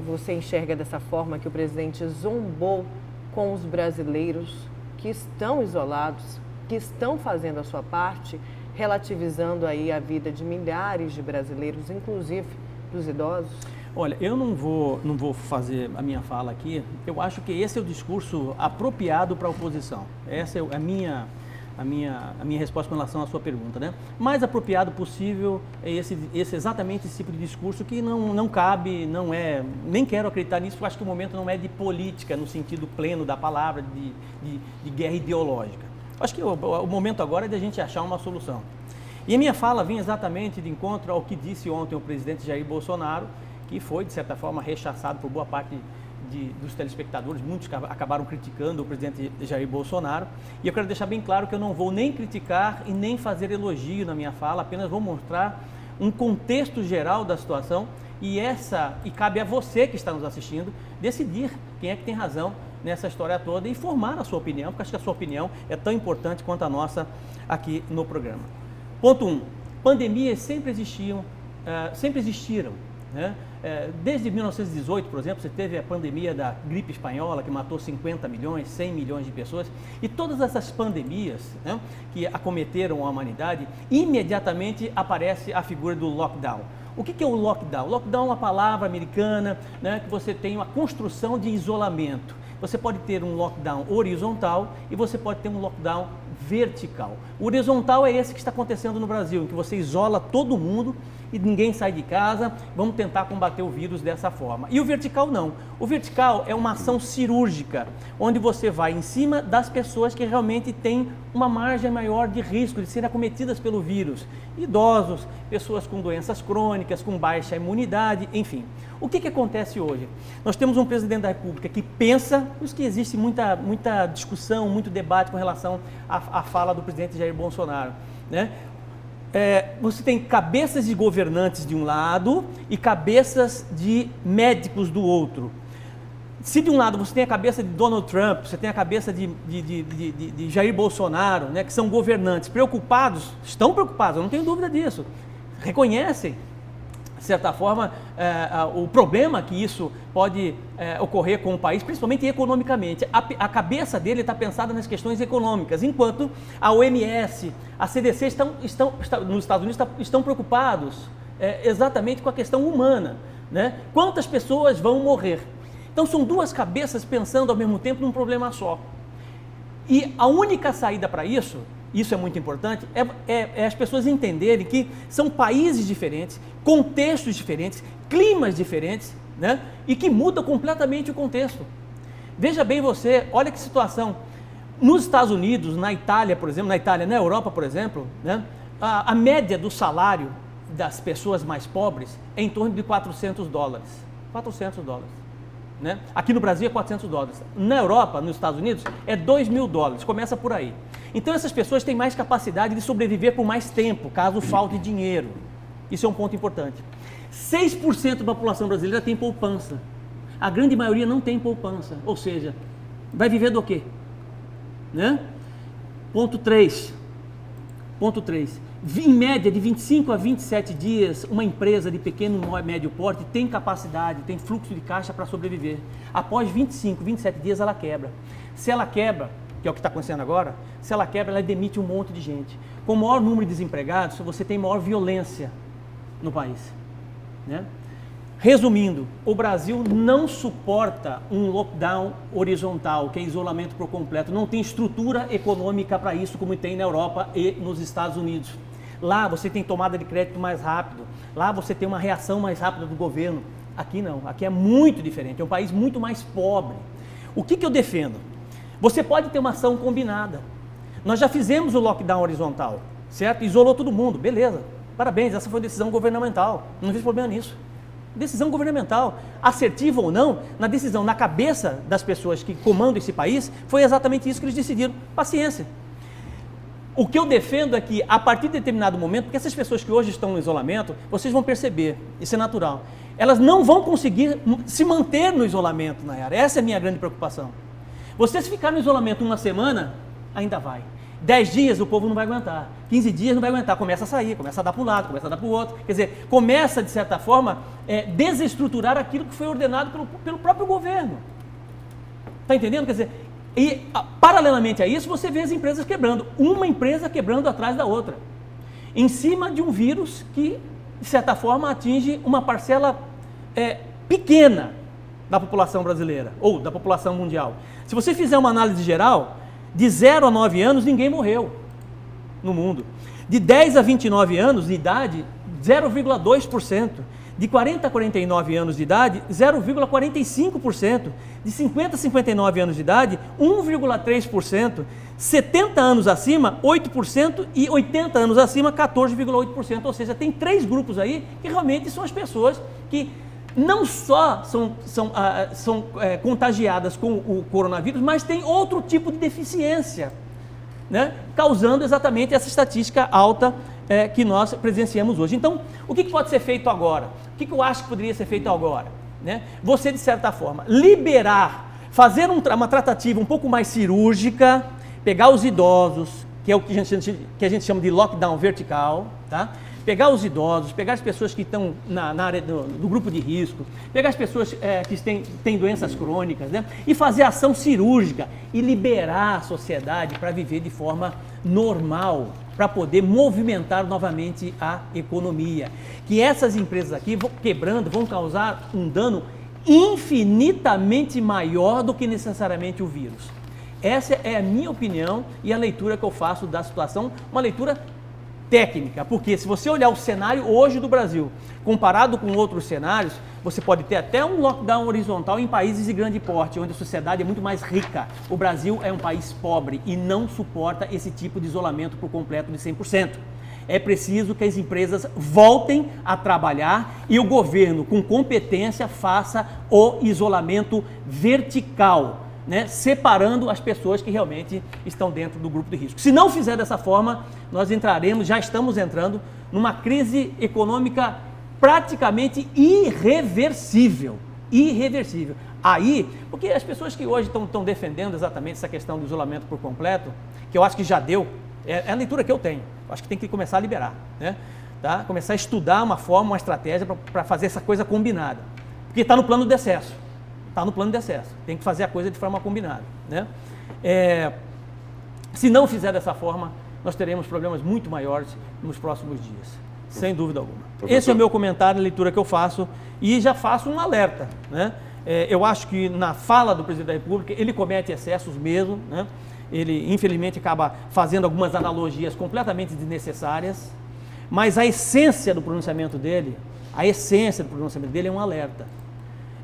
você enxerga dessa forma que o presidente zombou com os brasileiros que estão isolados, que estão fazendo a sua parte, relativizando aí a vida de milhares de brasileiros, inclusive dos idosos? Olha, eu não vou fazer a minha fala aqui. Eu acho que esse é o discurso apropriado para a oposição. Essa é a minha resposta com relação à sua pergunta, né? Mais apropriado possível é exatamente esse tipo de discurso que não cabe, não é, nem quero acreditar nisso, porque eu acho que o momento não é de política no sentido pleno da palavra, de guerra ideológica. Acho que o momento agora é de a gente achar uma solução. E a minha fala vinha exatamente de encontro ao que disse ontem o presidente Jair Bolsonaro, que foi, de certa forma, rechaçado por boa parte dos telespectadores. Muitos acabaram criticando o presidente Jair Bolsonaro, e eu quero deixar bem claro que eu não vou nem criticar e nem fazer elogio na minha fala, apenas vou mostrar um contexto geral da situação, e cabe a você que está nos assistindo decidir quem é que tem razão nessa história toda e formar a sua opinião, porque acho que a sua opinião é tão importante quanto a nossa aqui no programa. Ponto 1. Pandemias sempre existiram, né? Desde 1918, por exemplo, você teve a pandemia da gripe espanhola, que matou 50 milhões, 100 milhões de pessoas, e todas essas pandemias, né, que acometeram a humanidade, imediatamente aparece a figura do lockdown. O que é o lockdown? Lockdown é uma palavra americana, né, que você tem uma construção de isolamento. Você pode ter um lockdown horizontal e você pode ter um lockdown vertical. O horizontal é esse que está acontecendo no Brasil, em que você isola todo mundo e ninguém sai de casa, vamos tentar combater o vírus dessa forma. E o vertical não. O vertical é uma ação cirúrgica, onde você vai em cima das pessoas que realmente têm uma margem maior de risco de serem acometidas pelo vírus. Idosos, pessoas com doenças crônicas, com baixa imunidade, enfim. O que acontece hoje? Nós temos um presidente da República que pensa, por isso que existe muita discussão, muito debate com relação à fala do presidente Jair Bolsonaro, né? Você tem cabeças de governantes de um lado e cabeças de médicos do outro. Se de um lado você tem a cabeça de Donald Trump, você tem a cabeça de Jair Bolsonaro, né, que são governantes preocupados, estão preocupados, eu não tenho dúvida disso, reconhecem, de certa forma, o problema que isso pode ocorrer com o país, principalmente economicamente. A cabeça dele está pensada nas questões econômicas, enquanto a OMS, a CDC nos Estados Unidos estão preocupados exatamente com a questão humana, né? Quantas pessoas vão morrer? Então são duas cabeças pensando ao mesmo tempo num problema só. E a única saída para isso é muito importante, é as pessoas entenderem que são países diferentes, contextos diferentes, climas diferentes, né? E que muda completamente o contexto. Veja bem você, olha que situação. Nos Estados Unidos, na Itália, por exemplo, na Europa, por exemplo, né? A média do salário das pessoas mais pobres é em torno de $400. $400. Né? Aqui no Brasil é $400. Na Europa, nos Estados Unidos, é $2.000. Começa por aí. Então essas pessoas têm mais capacidade de sobreviver por mais tempo, caso falte dinheiro. Isso é um ponto importante. 6% da população brasileira tem poupança. A grande maioria não tem poupança. Ou seja, vai viver do quê? Né? Ponto 3. Em média, de 25 a 27 dias, uma empresa de pequeno e médio porte tem capacidade, tem fluxo de caixa para sobreviver. Após 25, 27 dias, ela quebra. Se ela quebra, que é o que está acontecendo agora, se ela quebra, ela demite um monte de gente. Com o maior número de desempregados, você tem maior violência no país. Né? Resumindo, o Brasil não suporta um lockdown horizontal, que é isolamento por completo. Não tem estrutura econômica para isso, como tem na Europa e nos Estados Unidos. Lá você tem tomada de crédito mais rápido, lá você tem uma reação mais rápida do governo. Aqui não, aqui é muito diferente, é um país muito mais pobre. O que eu defendo? Você pode ter uma ação combinada. Nós já fizemos o lockdown horizontal, certo? Isolou todo mundo, beleza. Parabéns, essa foi decisão governamental, não existe problema nisso. Decisão governamental, assertiva ou não, na decisão, na cabeça das pessoas que comandam esse país, foi exatamente isso que eles decidiram. Paciência. O que eu defendo é que, a partir de determinado momento, porque essas pessoas que hoje estão no isolamento, vocês vão perceber, isso é natural, elas não vão conseguir se manter no isolamento, Nayara. Essa é a minha grande preocupação. Você se ficar no isolamento uma semana, ainda vai. 10 dias o povo não vai aguentar, 15 dias não vai aguentar, começa a sair, começa a dar para um lado, começa a dar para o outro, quer dizer, começa de certa forma desestruturar aquilo que foi ordenado pelo próprio governo. Está entendendo? Quer dizer, e paralelamente a isso você vê as empresas quebrando, uma empresa quebrando atrás da outra, em cima de um vírus que de certa forma atinge uma parcela pequena da população brasileira ou da população mundial. Se você fizer uma análise geral, de 0 a 9 anos, ninguém morreu no mundo. De 10 a 29 anos de idade, 0,2%. De 40 a 49 anos de idade, 0,45%. De 50 a 59 anos de idade, 1,3%. 70 anos acima, 8%. E 80 anos acima, 14,8%. Ou seja, tem 3 grupos aí que realmente são as pessoas que não só são contagiadas com o coronavírus, mas tem outro tipo de deficiência, né? Causando exatamente essa estatística alta que nós presenciamos hoje. Então, o que pode ser feito agora? O que eu acho que poderia ser feito agora? Né? Você, de certa forma, liberar, fazer uma tratativa um pouco mais cirúrgica, pegar os idosos, que é o que a gente chama de lockdown vertical, tá? Pegar os idosos, pegar as pessoas que estão na área do grupo de risco, pegar as pessoas que têm doenças crônicas, né? E fazer ação cirúrgica e liberar a sociedade para viver de forma normal, para poder movimentar novamente a economia. Que essas empresas aqui, quebrando, vão causar um dano infinitamente maior do que necessariamente o vírus. Essa é a minha opinião e a leitura que eu faço da situação, uma leitura técnica, porque se você olhar o cenário hoje do Brasil, comparado com outros cenários, você pode ter até um lockdown horizontal em países de grande porte, onde a sociedade é muito mais rica. O Brasil é um país pobre e não suporta esse tipo de isolamento por completo de 100%. É preciso que as empresas voltem a trabalhar e o governo, com competência, faça o isolamento vertical, né, separando as pessoas que realmente estão dentro do grupo de risco. Se não fizer dessa forma, nós já estamos entrando numa crise econômica praticamente irreversível. Aí, porque as pessoas que hoje estão defendendo exatamente essa questão do isolamento por completo, que eu acho que já deu, é a leitura que eu tenho, eu acho que tem que começar a liberar, né? Tá? Começar a estudar uma forma, uma estratégia para fazer essa coisa combinada, porque está no plano de excesso. Está no plano de excesso, tem que fazer a coisa de forma combinada, né? Se não fizer dessa forma, nós teremos problemas muito maiores nos próximos dias, sem dúvida alguma. Professor. Esse é o meu comentário, a leitura que eu faço, e já faço um alerta, né? Eu acho que na fala do presidente da República, ele comete excessos mesmo, né? Ele infelizmente acaba fazendo algumas analogias completamente desnecessárias, mas a essência do pronunciamento dele é um alerta.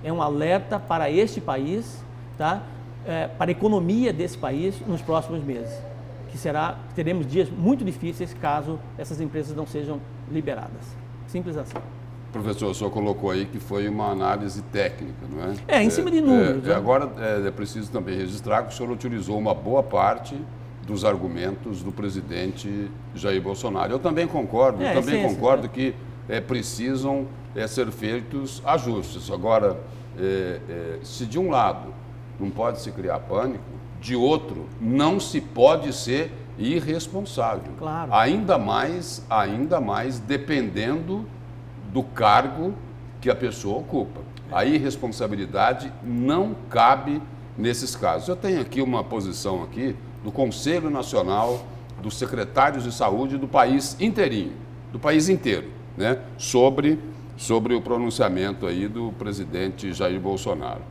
É um alerta para este país, tá? Para a economia desse país nos próximos meses, teremos dias muito difíceis caso essas empresas não sejam liberadas. Simples assim. Professor, o senhor colocou aí que foi uma análise técnica, não é? Em cima de números. Né? Agora é preciso também registrar que o senhor utilizou uma boa parte dos argumentos do presidente Jair Bolsonaro. Eu também concordo, que precisam ser feitos ajustes. Agora, se de um lado não pode se criar pânico, de outro não se pode ser irresponsável. Claro. Ainda mais dependendo do cargo que a pessoa ocupa. A irresponsabilidade não cabe nesses casos. Eu tenho aqui uma posição aqui do Conselho Nacional dos Secretários de Saúde do país inteirinho, do país inteiro, né, sobre o pronunciamento aí do presidente Jair Bolsonaro.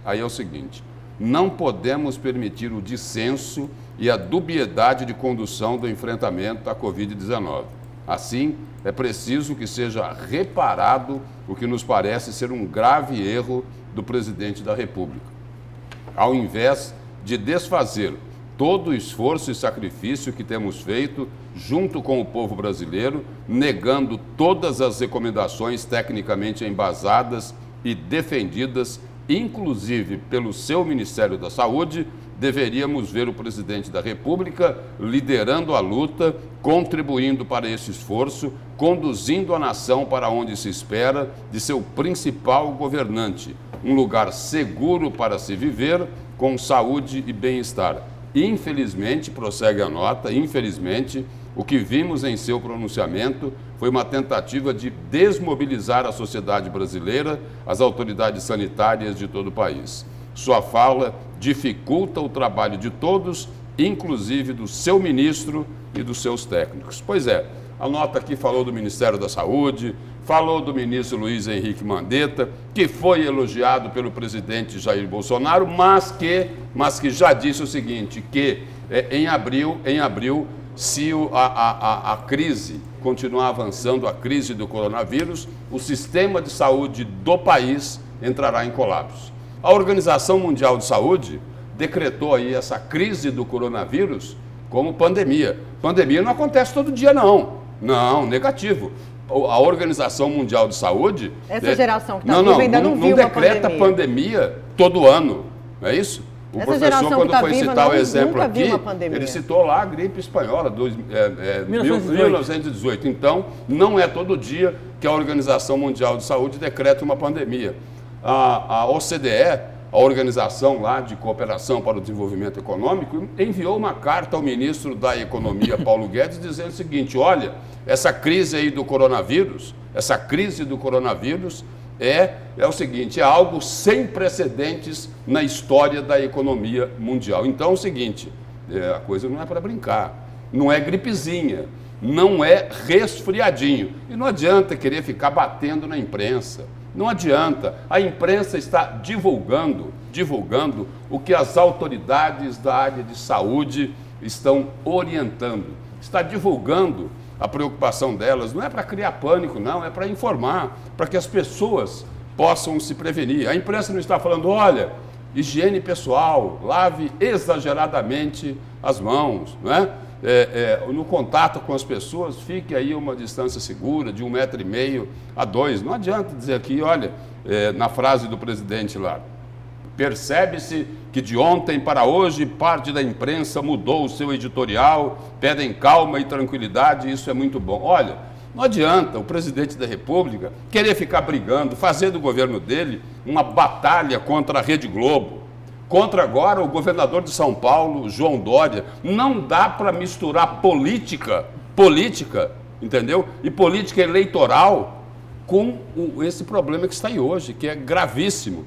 Aí é o seguinte: não podemos permitir o dissenso e a dubiedade de condução do enfrentamento à Covid-19. Assim, é preciso que seja reparado o que nos parece ser um grave erro do presidente da República. Ao invés de desfazer todo o esforço e sacrifício que temos feito junto com o povo brasileiro, negando todas as recomendações tecnicamente embasadas e defendidas, inclusive pelo seu Ministério da Saúde, deveríamos ver o presidente da República liderando a luta, contribuindo para esse esforço, conduzindo a nação para onde se espera de seu principal governante, um lugar seguro para se viver, com saúde e bem-estar. Infelizmente, prossegue a nota, infelizmente, o que vimos em seu pronunciamento foi uma tentativa de desmobilizar a sociedade brasileira, as autoridades sanitárias de todo o país. Sua fala dificulta o trabalho de todos, inclusive do seu ministro e dos seus técnicos. Pois é, a nota aqui falou do Ministério da Saúde, falou do ministro Luiz Henrique Mandetta, que foi elogiado pelo presidente Jair Bolsonaro, mas que já disse o seguinte, que em abril, se a crise continuar avançando, a crise do coronavírus, o sistema de saúde do país entrará em colapso. A Organização Mundial de Saúde decretou aí essa crise do coronavírus como pandemia. Pandemia não acontece todo dia, não. Não, negativo. A Organização Mundial de Saúde... Essa geração que está viva ainda não viu uma decreta pandemia todo ano, não é isso? O professor, quando foi citar o exemplo aqui, ele citou lá a gripe espanhola, 1918. Então, não é todo dia que a Organização Mundial de Saúde decreta uma pandemia. A OCDE, a Organização lá de Cooperação para o Desenvolvimento Econômico, enviou uma carta ao ministro da Economia, Paulo Guedes, dizendo o seguinte: olha, essa crise aí do coronavírus, é o seguinte, é algo sem precedentes na história da economia mundial. Então é o seguinte, a coisa não é para brincar, não é gripezinha, não é resfriadinho. E não adianta querer ficar batendo na imprensa. Não adianta. A imprensa está divulgando o que as autoridades da área de saúde estão orientando. Está divulgando a preocupação delas. Não é para criar pânico, não. É para informar, para que as pessoas possam se prevenir. A imprensa não está falando, olha, higiene pessoal, lave exageradamente as mãos, não é? No contato com as pessoas, fique aí uma distância segura de 1,5 metro a 2. Não adianta dizer aqui, olha, na frase do presidente lá, percebe-se que de ontem para hoje parte da imprensa mudou o seu editorial, pedem calma e tranquilidade, isso é muito bom. Olha, não adianta o presidente da República querer ficar brigando, fazer do governo dele uma batalha contra a Rede Globo, contra agora o governador de São Paulo, João Dória. Não dá para misturar política, entendeu? E política eleitoral com esse problema que está aí hoje, que é gravíssimo,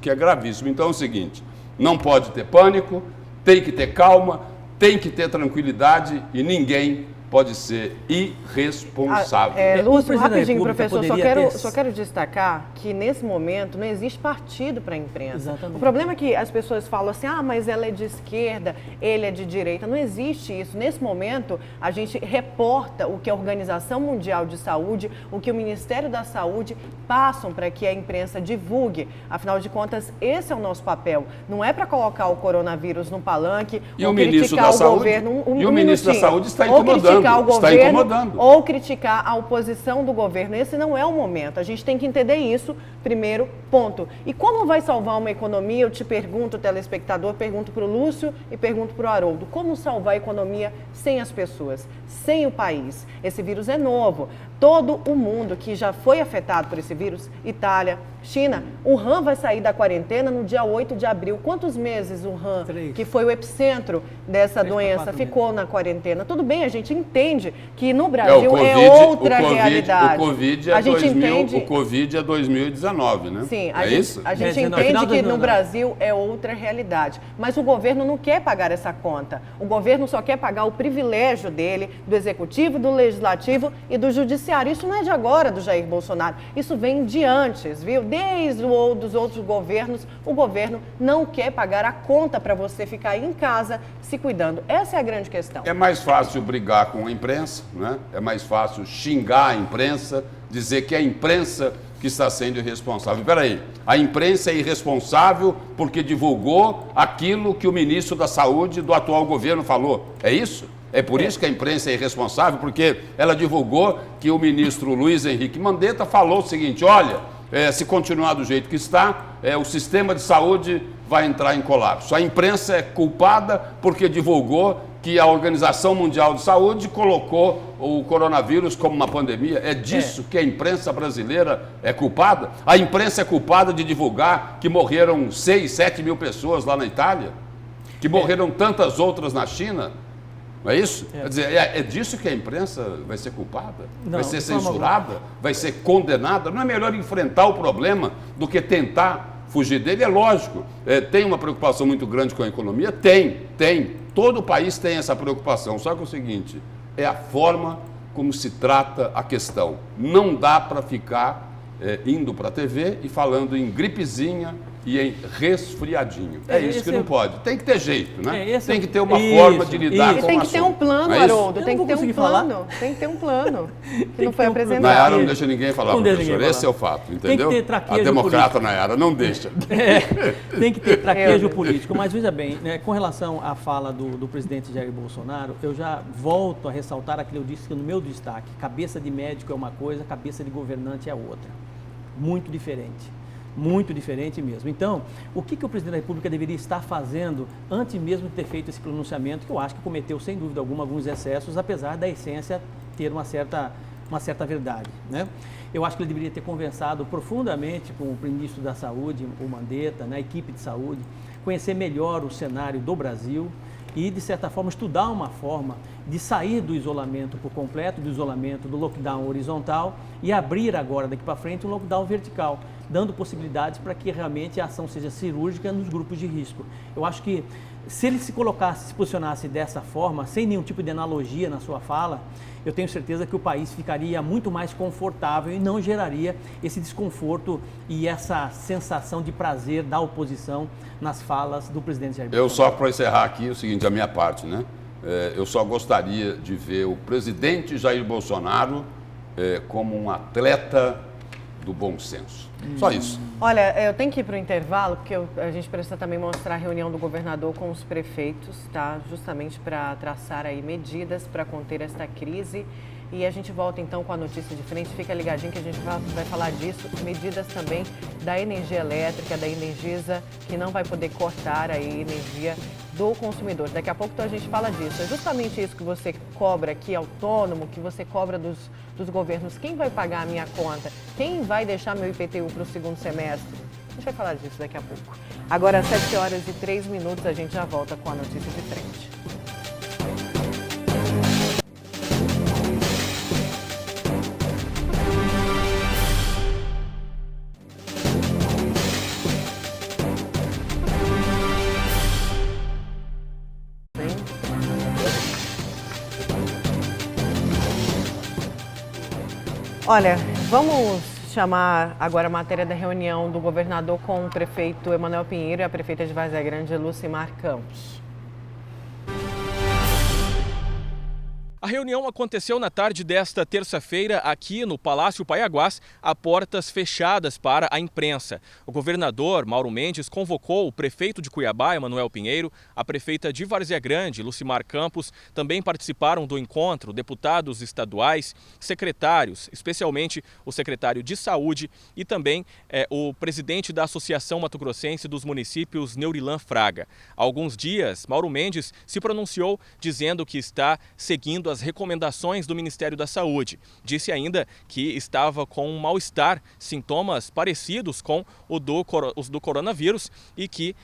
Então é o seguinte, não pode ter pânico, tem que ter calma, tem que ter tranquilidade e ninguém pode ser irresponsável. Lúcio, rapidinho, professor, só quero destacar que nesse momento não existe partido para a imprensa. Exatamente. O problema é que as pessoas falam assim, mas ela é de esquerda, ele é de direita. Não existe isso. Nesse momento, a gente reporta o que a Organização Mundial de Saúde, o que o Ministério da Saúde passam para que a imprensa divulgue. Afinal de contas, esse é o nosso papel. Não é para colocar o coronavírus no palanque e ou o ministro criticar da o Saúde, governo. E o ministro da Saúde está incomodando. criticar o Está governo incomodando. ou criticar a oposição do governo. Esse não é o momento. A gente tem que entender isso, primeiro ponto. E como vai salvar uma economia? Eu te pergunto, telespectador, pergunto para o Lúcio e pergunto para o Haroldo. Como salvar a economia sem as pessoas, sem o país? Esse vírus é novo. Todo o mundo que já foi afetado por esse vírus, Itália, China, o Wuhan vai sair da quarentena no dia 8 de abril. Quantos meses o Wuhan, que foi o epicentro dessa doença, ficou na quarentena? Tudo bem, a gente entende que no Brasil outra realidade. O Covid é 2019, né? Sim, isso? A gente entende que no Brasil é outra realidade. Mas o governo não quer pagar essa conta. O governo só quer pagar o privilégio dele, do executivo, do legislativo e do judiciário. Isso não é de agora do Jair Bolsonaro. Isso vem de antes, viu? Desde dos outros governos, o governo não quer pagar a conta para você ficar aí em casa se cuidando. Essa é a grande questão. É mais fácil brigar com a imprensa, né? É mais fácil xingar a imprensa, dizer que é a imprensa que está sendo irresponsável. Espera aí, a imprensa é irresponsável porque divulgou aquilo que o ministro da Saúde do atual governo falou. É isso? É por isso que a imprensa é irresponsável, porque ela divulgou que o ministro Luiz Henrique Mandetta falou o seguinte: olha, se continuar do jeito que está, o sistema de saúde vai entrar em colapso. A imprensa é culpada porque divulgou que a Organização Mundial de Saúde colocou o coronavírus como uma pandemia. É disso que a imprensa brasileira é culpada? A imprensa é culpada de divulgar que morreram 6, 7 mil pessoas lá na Itália? Que morreram tantas outras na China? Não é isso? Quer dizer, é disso que a imprensa vai ser culpada? Não, vai ser censurada? Vai ser condenada? Não é melhor enfrentar o problema do que tentar fugir dele? É lógico. Tem uma preocupação muito grande com a economia? Tem. Todo o país tem essa preocupação. Só que é o seguinte, é a forma como se trata a questão. Não dá para ficar indo para a TV e falando em gripezinha e em resfriadinho. É isso que não pode. Tem que ter jeito, né? Tem que ter uma forma de lidar com o assunto. Tem que ter um plano, Haroldo. Tem que ter um plano. Tem que ter um plano que não foi apresentado. Nayara não deixa ninguém falar, professor. Esse é o fato, entendeu? Tem que ter traquejo a democrata Nayara não deixa. Tem que ter traquejo político. Mas veja bem, né, com relação à fala do presidente Jair Bolsonaro, eu já volto a ressaltar aquilo que eu disse no meu destaque. Cabeça de médico é uma coisa, cabeça de governante é outra. Muito diferente. Muito diferente mesmo. Então, o que o presidente da República deveria estar fazendo antes mesmo de ter feito esse pronunciamento, que eu acho que cometeu, sem dúvida alguma, alguns excessos, apesar da essência ter uma certa verdade, né? Eu acho que ele deveria ter conversado profundamente com o ministro da Saúde, o Mandetta, né, a equipe de saúde, conhecer melhor o cenário do Brasil e, de certa forma, estudar uma forma de sair do isolamento por completo, do isolamento do lockdown horizontal e abrir agora, daqui para frente, um lockdown vertical, dando possibilidades para que realmente a ação seja cirúrgica nos grupos de risco. Eu acho que se ele se posicionasse dessa forma, sem nenhum tipo de analogia na sua fala, eu tenho certeza que o país ficaria muito mais confortável e não geraria esse desconforto e essa sensação de prazer da oposição nas falas do presidente Jair Bolsonaro. Eu só para encerrar aqui o seguinte, a minha parte, né? Eu só gostaria de ver o presidente Jair Bolsonaro como um atleta do bom senso. Só isso. Olha, eu tenho que ir para o intervalo, porque a gente precisa também mostrar a reunião do governador com os prefeitos, tá? Justamente para traçar aí medidas para conter esta crise. E a gente volta então com a notícia de frente. Fica ligadinho que a gente vai falar disso. Medidas também da energia elétrica, da Energisa, que não vai poder cortar aí a energia do consumidor. Daqui a pouco então, a gente fala disso. É justamente isso que você cobra aqui, autônomo, que você cobra dos governos. Quem vai pagar a minha conta? Quem vai deixar meu IPTU para o segundo semestre? A gente vai falar disso daqui a pouco. Agora, às 7h03, a gente já volta com a notícia de frente. Olha, vamos chamar agora a matéria da reunião do governador com o prefeito Emanuel Pinheiro e a prefeita de Várzea Grande, Lucimar Campos. A reunião aconteceu na tarde desta terça-feira aqui no Palácio Paiaguás, a portas fechadas para a imprensa. O governador Mauro Mendes convocou o prefeito de Cuiabá, Emanuel Pinheiro, a prefeita de Várzea Grande, Lucimar Campos. Também participaram do encontro deputados estaduais, secretários, especialmente o secretário de Saúde e também o presidente da Associação Mato-Grossense dos Municípios, Neurilan Fraga. Há alguns dias, Mauro Mendes se pronunciou dizendo que está seguindo as recomendações do Ministério da Saúde. Disse ainda que estava com um mal-estar, sintomas parecidos com os do coronavírus e que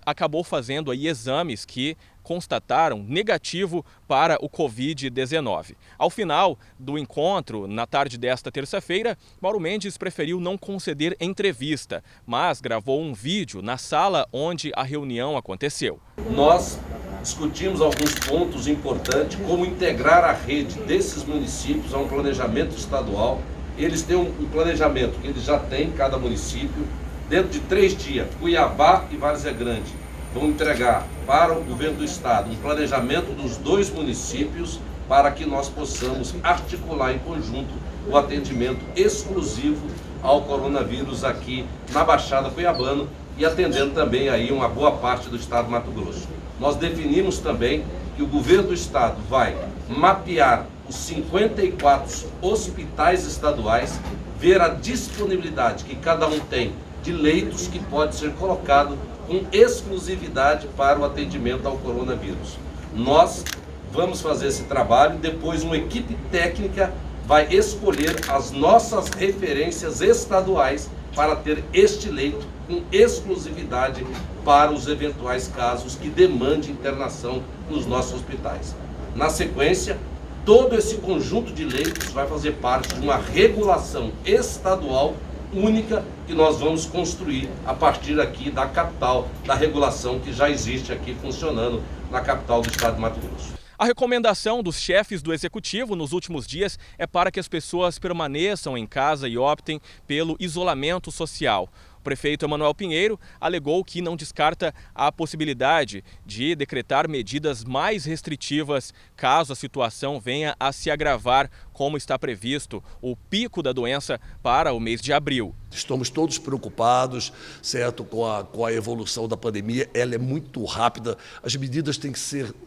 acabou fazendo aí exames que constataram negativo para o Covid-19. Ao final do encontro, na tarde desta terça-feira, Mauro Mendes preferiu não conceder entrevista, mas gravou um vídeo na sala onde a reunião aconteceu. Nós discutimos alguns pontos importantes, como integrar a rede desses municípios a um planejamento estadual. Eles têm um planejamento que eles já têm, cada município, dentro de 3 dias, Cuiabá e Várzea Grande vão entregar para o governo do estado um planejamento dos 2 municípios para que nós possamos articular em conjunto o atendimento exclusivo ao coronavírus aqui na Baixada Cuiabana e atendendo também aí uma boa parte do estado do Mato Grosso. Nós definimos também que o governo do estado vai mapear os 54 hospitais estaduais, ver a disponibilidade que cada um tem de leitos que pode ser colocado com exclusividade para o atendimento ao coronavírus. Nós vamos fazer esse trabalho, depois uma equipe técnica vai escolher as nossas referências estaduais para ter este leito com exclusividade para os eventuais casos que demandem internação nos nossos hospitais. Na sequência, todo esse conjunto de leitos vai fazer parte de uma regulação estadual única que nós vamos construir a partir aqui da capital, da regulação que já existe aqui funcionando na capital do estado de Mato Grosso. A recomendação dos chefes do Executivo nos últimos dias é para que as pessoas permaneçam em casa e optem pelo isolamento social. O prefeito Emanuel Pinheiro alegou que não descarta a possibilidade de decretar medidas mais restritivas caso a situação venha a se agravar, como está previsto o pico da doença para o mês de abril. Estamos todos preocupados, certo, com a evolução da pandemia. Ela é muito rápida, as medidas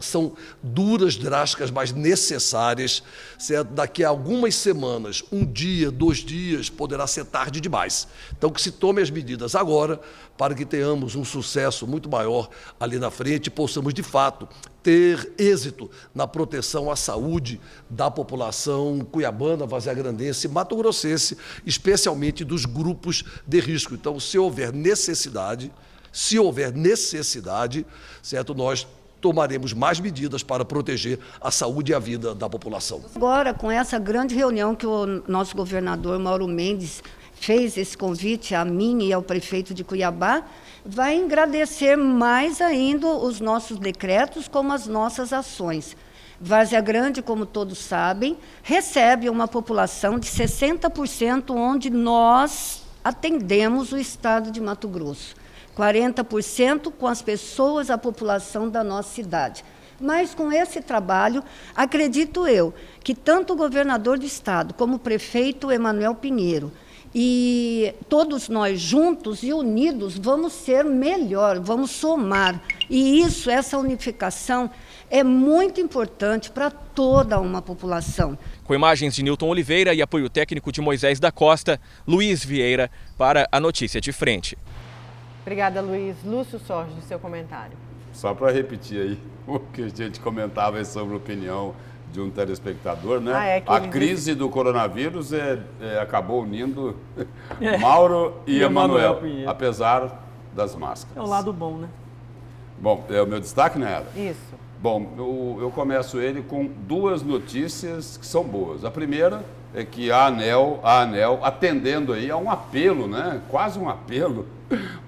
são duras, drásticas, mas necessárias, certo? Daqui a algumas semanas, 1 dia, 2 dias, poderá ser tarde demais. Então que se tome as medidas agora para que tenhamos um sucesso muito maior ali na frente e possamos, de fato, ter êxito na proteção à saúde da população cuiabana, vaziagrandense, mato-grossense, especialmente dos grupos de risco. Então, se houver necessidade, certo, nós tomaremos mais medidas para proteger a saúde e a vida da população. Agora, com essa grande reunião que o nosso governador Mauro Mendes fez esse convite a mim e ao prefeito de Cuiabá, vai engrandecer mais ainda os nossos decretos como as nossas ações. Várzea Grande, como todos sabem, recebe uma população de 60%, onde nós atendemos o estado de Mato Grosso. 40% com as pessoas, a população da nossa cidade. Mas com esse trabalho, acredito eu, que tanto o governador do estado como o prefeito Emanuel Pinheiro e todos nós juntos e unidos vamos ser melhor, vamos somar. E essa unificação é muito importante para toda uma população. Com imagens de Nilton Oliveira e apoio técnico de Moisés da Costa, Luiz Vieira para a Notícia de Frente. Obrigada, Luiz. Lúcio Sorge, seu comentário. Só para repetir aí o que a gente comentava sobre a opinião de um telespectador, né? A crise do coronavírus acabou unindo Mauro e Emanuel, apesar das máscaras. É o lado bom, né? Bom, é o meu destaque, né, Eda? Isso. Bom, eu começo ele com 2 notícias que são boas. A primeira é que a ANEEL atendendo aí a um apelo, né? Quase um apelo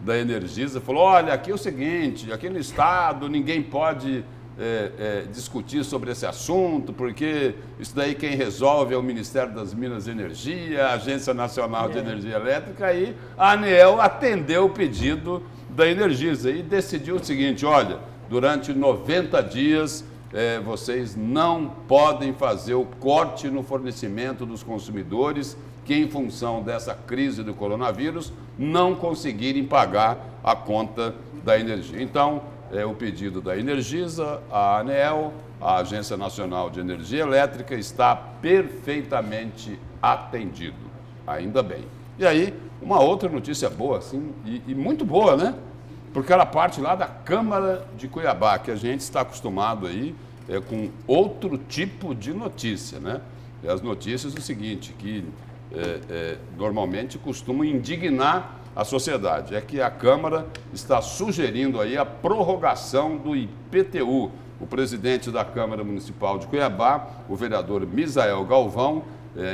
da Energisa, falou, olha, aqui é o seguinte, aqui no estado ninguém pode discutir sobre esse assunto, porque isso daí quem resolve é o Ministério das Minas e Energia, a Agência Nacional de Energia Elétrica, e a ANEEL atendeu o pedido da Energisa e decidiu o seguinte, olha, durante 90 dias vocês não podem fazer o corte no fornecimento dos consumidores que, em função dessa crise do coronavírus, não conseguirem pagar a conta da energia. Então, o pedido da Energisa, a ANEEL, a Agência Nacional de Energia Elétrica, está perfeitamente atendido, ainda bem. E aí, uma outra notícia boa, assim, e muito boa, né? Porque ela parte lá da Câmara de Cuiabá, que a gente está acostumado aí com outro tipo de notícia, né? E as notícias é o seguinte, que normalmente costumam indignar a sociedade, é que a Câmara está sugerindo aí a prorrogação do IPTU. O presidente da Câmara Municipal de Cuiabá, o vereador Misael Galvão,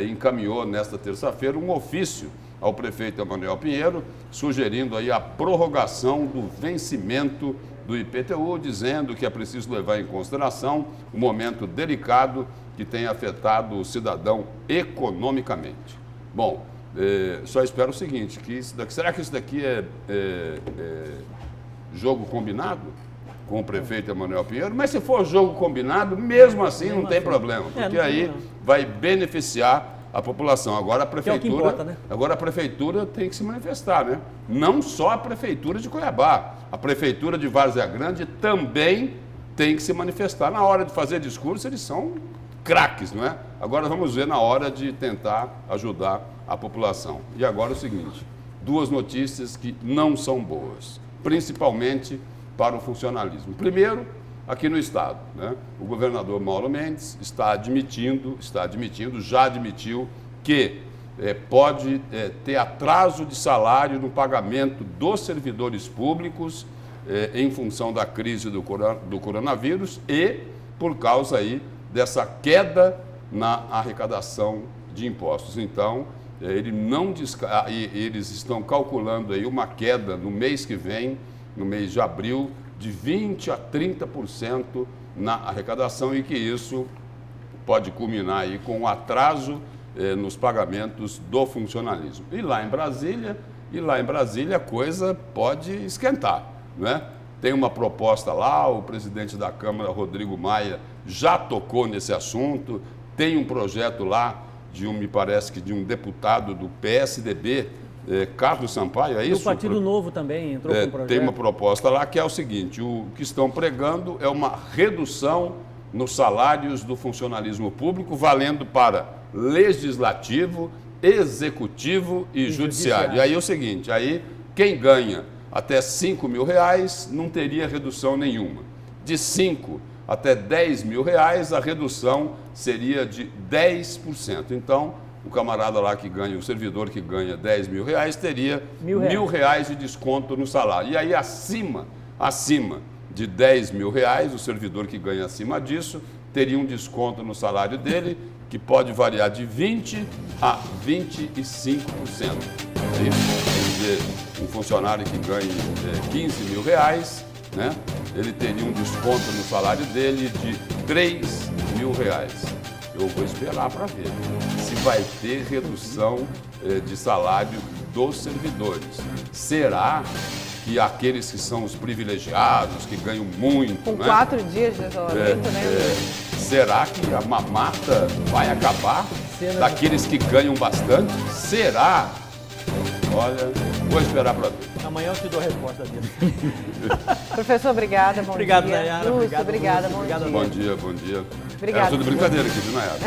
encaminhou nesta terça-feira um ofício ao prefeito Emanuel Pinheiro, sugerindo aí a prorrogação do vencimento do IPTU, dizendo que é preciso levar em consideração o momento delicado que tem afetado o cidadão economicamente. Bom, só espero o seguinte, que será que isso daqui é jogo combinado com o prefeito Emanuel Pinheiro? Mas se for jogo combinado, mesmo assim não tem problema, porque aí vai beneficiar a população. Agora a prefeitura, importa, né? Agora a prefeitura tem que se manifestar, né? Não só a prefeitura de Cuiabá, a prefeitura de Várzea Grande também tem que se manifestar. Na hora de fazer discurso, eles são craques, não é? Agora vamos ver na hora de tentar ajudar a população. E agora o seguinte, duas notícias que não são boas, principalmente para o funcionalismo. Primeiro, aqui no Estado, né? O governador Mauro Mendes já admitiu que pode ter atraso de salário no pagamento dos servidores públicos em função da crise do coronavírus e por causa aí dessa queda na arrecadação de impostos. Então, eles estão calculando aí uma queda no mês que vem, no mês de abril, de 20% a 30% na arrecadação e que isso pode culminar aí com um atraso nos pagamentos do funcionalismo. E lá em Brasília a coisa pode esquentar, né? Tem uma proposta lá, o presidente da Câmara, Rodrigo Maia, já tocou nesse assunto, tem um projeto lá me parece que de um deputado do PSDB, Carlos Sampaio, é isso? O Partido Novo também entrou com um projeto. Tem uma proposta lá que é o seguinte, o que estão pregando é uma redução nos salários do funcionalismo público, valendo para legislativo, executivo e judiciário. E aí é o seguinte, aí quem ganha até R$5 mil não teria redução nenhuma. De 5 até R$10 mil, a redução seria de 10%. Então, o camarada lá que ganha, o servidor que ganha R$10 mil, teria R$1.000 de desconto no salário. E aí, acima de R$10 mil, o servidor que ganha acima disso, teria um desconto no salário dele, que pode variar de 20% a 25%. Quer dizer, um funcionário que ganha R$15 mil, né, ele teria um desconto no salário dele de R$3 mil. Eu vou esperar para ver se vai ter redução de salário dos servidores. Será que aqueles que são os privilegiados, que ganham muito... Com 4 dias de isolamento, né? Será que a mamata vai acabar daqueles que ganham bastante? Será? Olha, vou esperar para ver. Amanhã eu te dou a resposta dele. Professor, obrigada, bom obrigado, dia. Nayara. Lúcio, obrigada, bom dia. Bom dia, bom dia. Obrigada. Era tudo brincadeira aqui, viu, Nayara?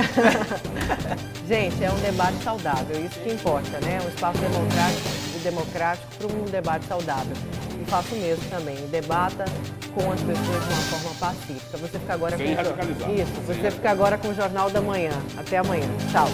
Gente, é um debate saudável, isso que importa, né? Um espaço democrático para um debate saudável. E faço o mesmo também, debata com as pessoas de uma forma pacífica. Você fica agora Sem radicalizar. Isso, você fica agora com o Jornal da Manhã. Até amanhã. Tchau.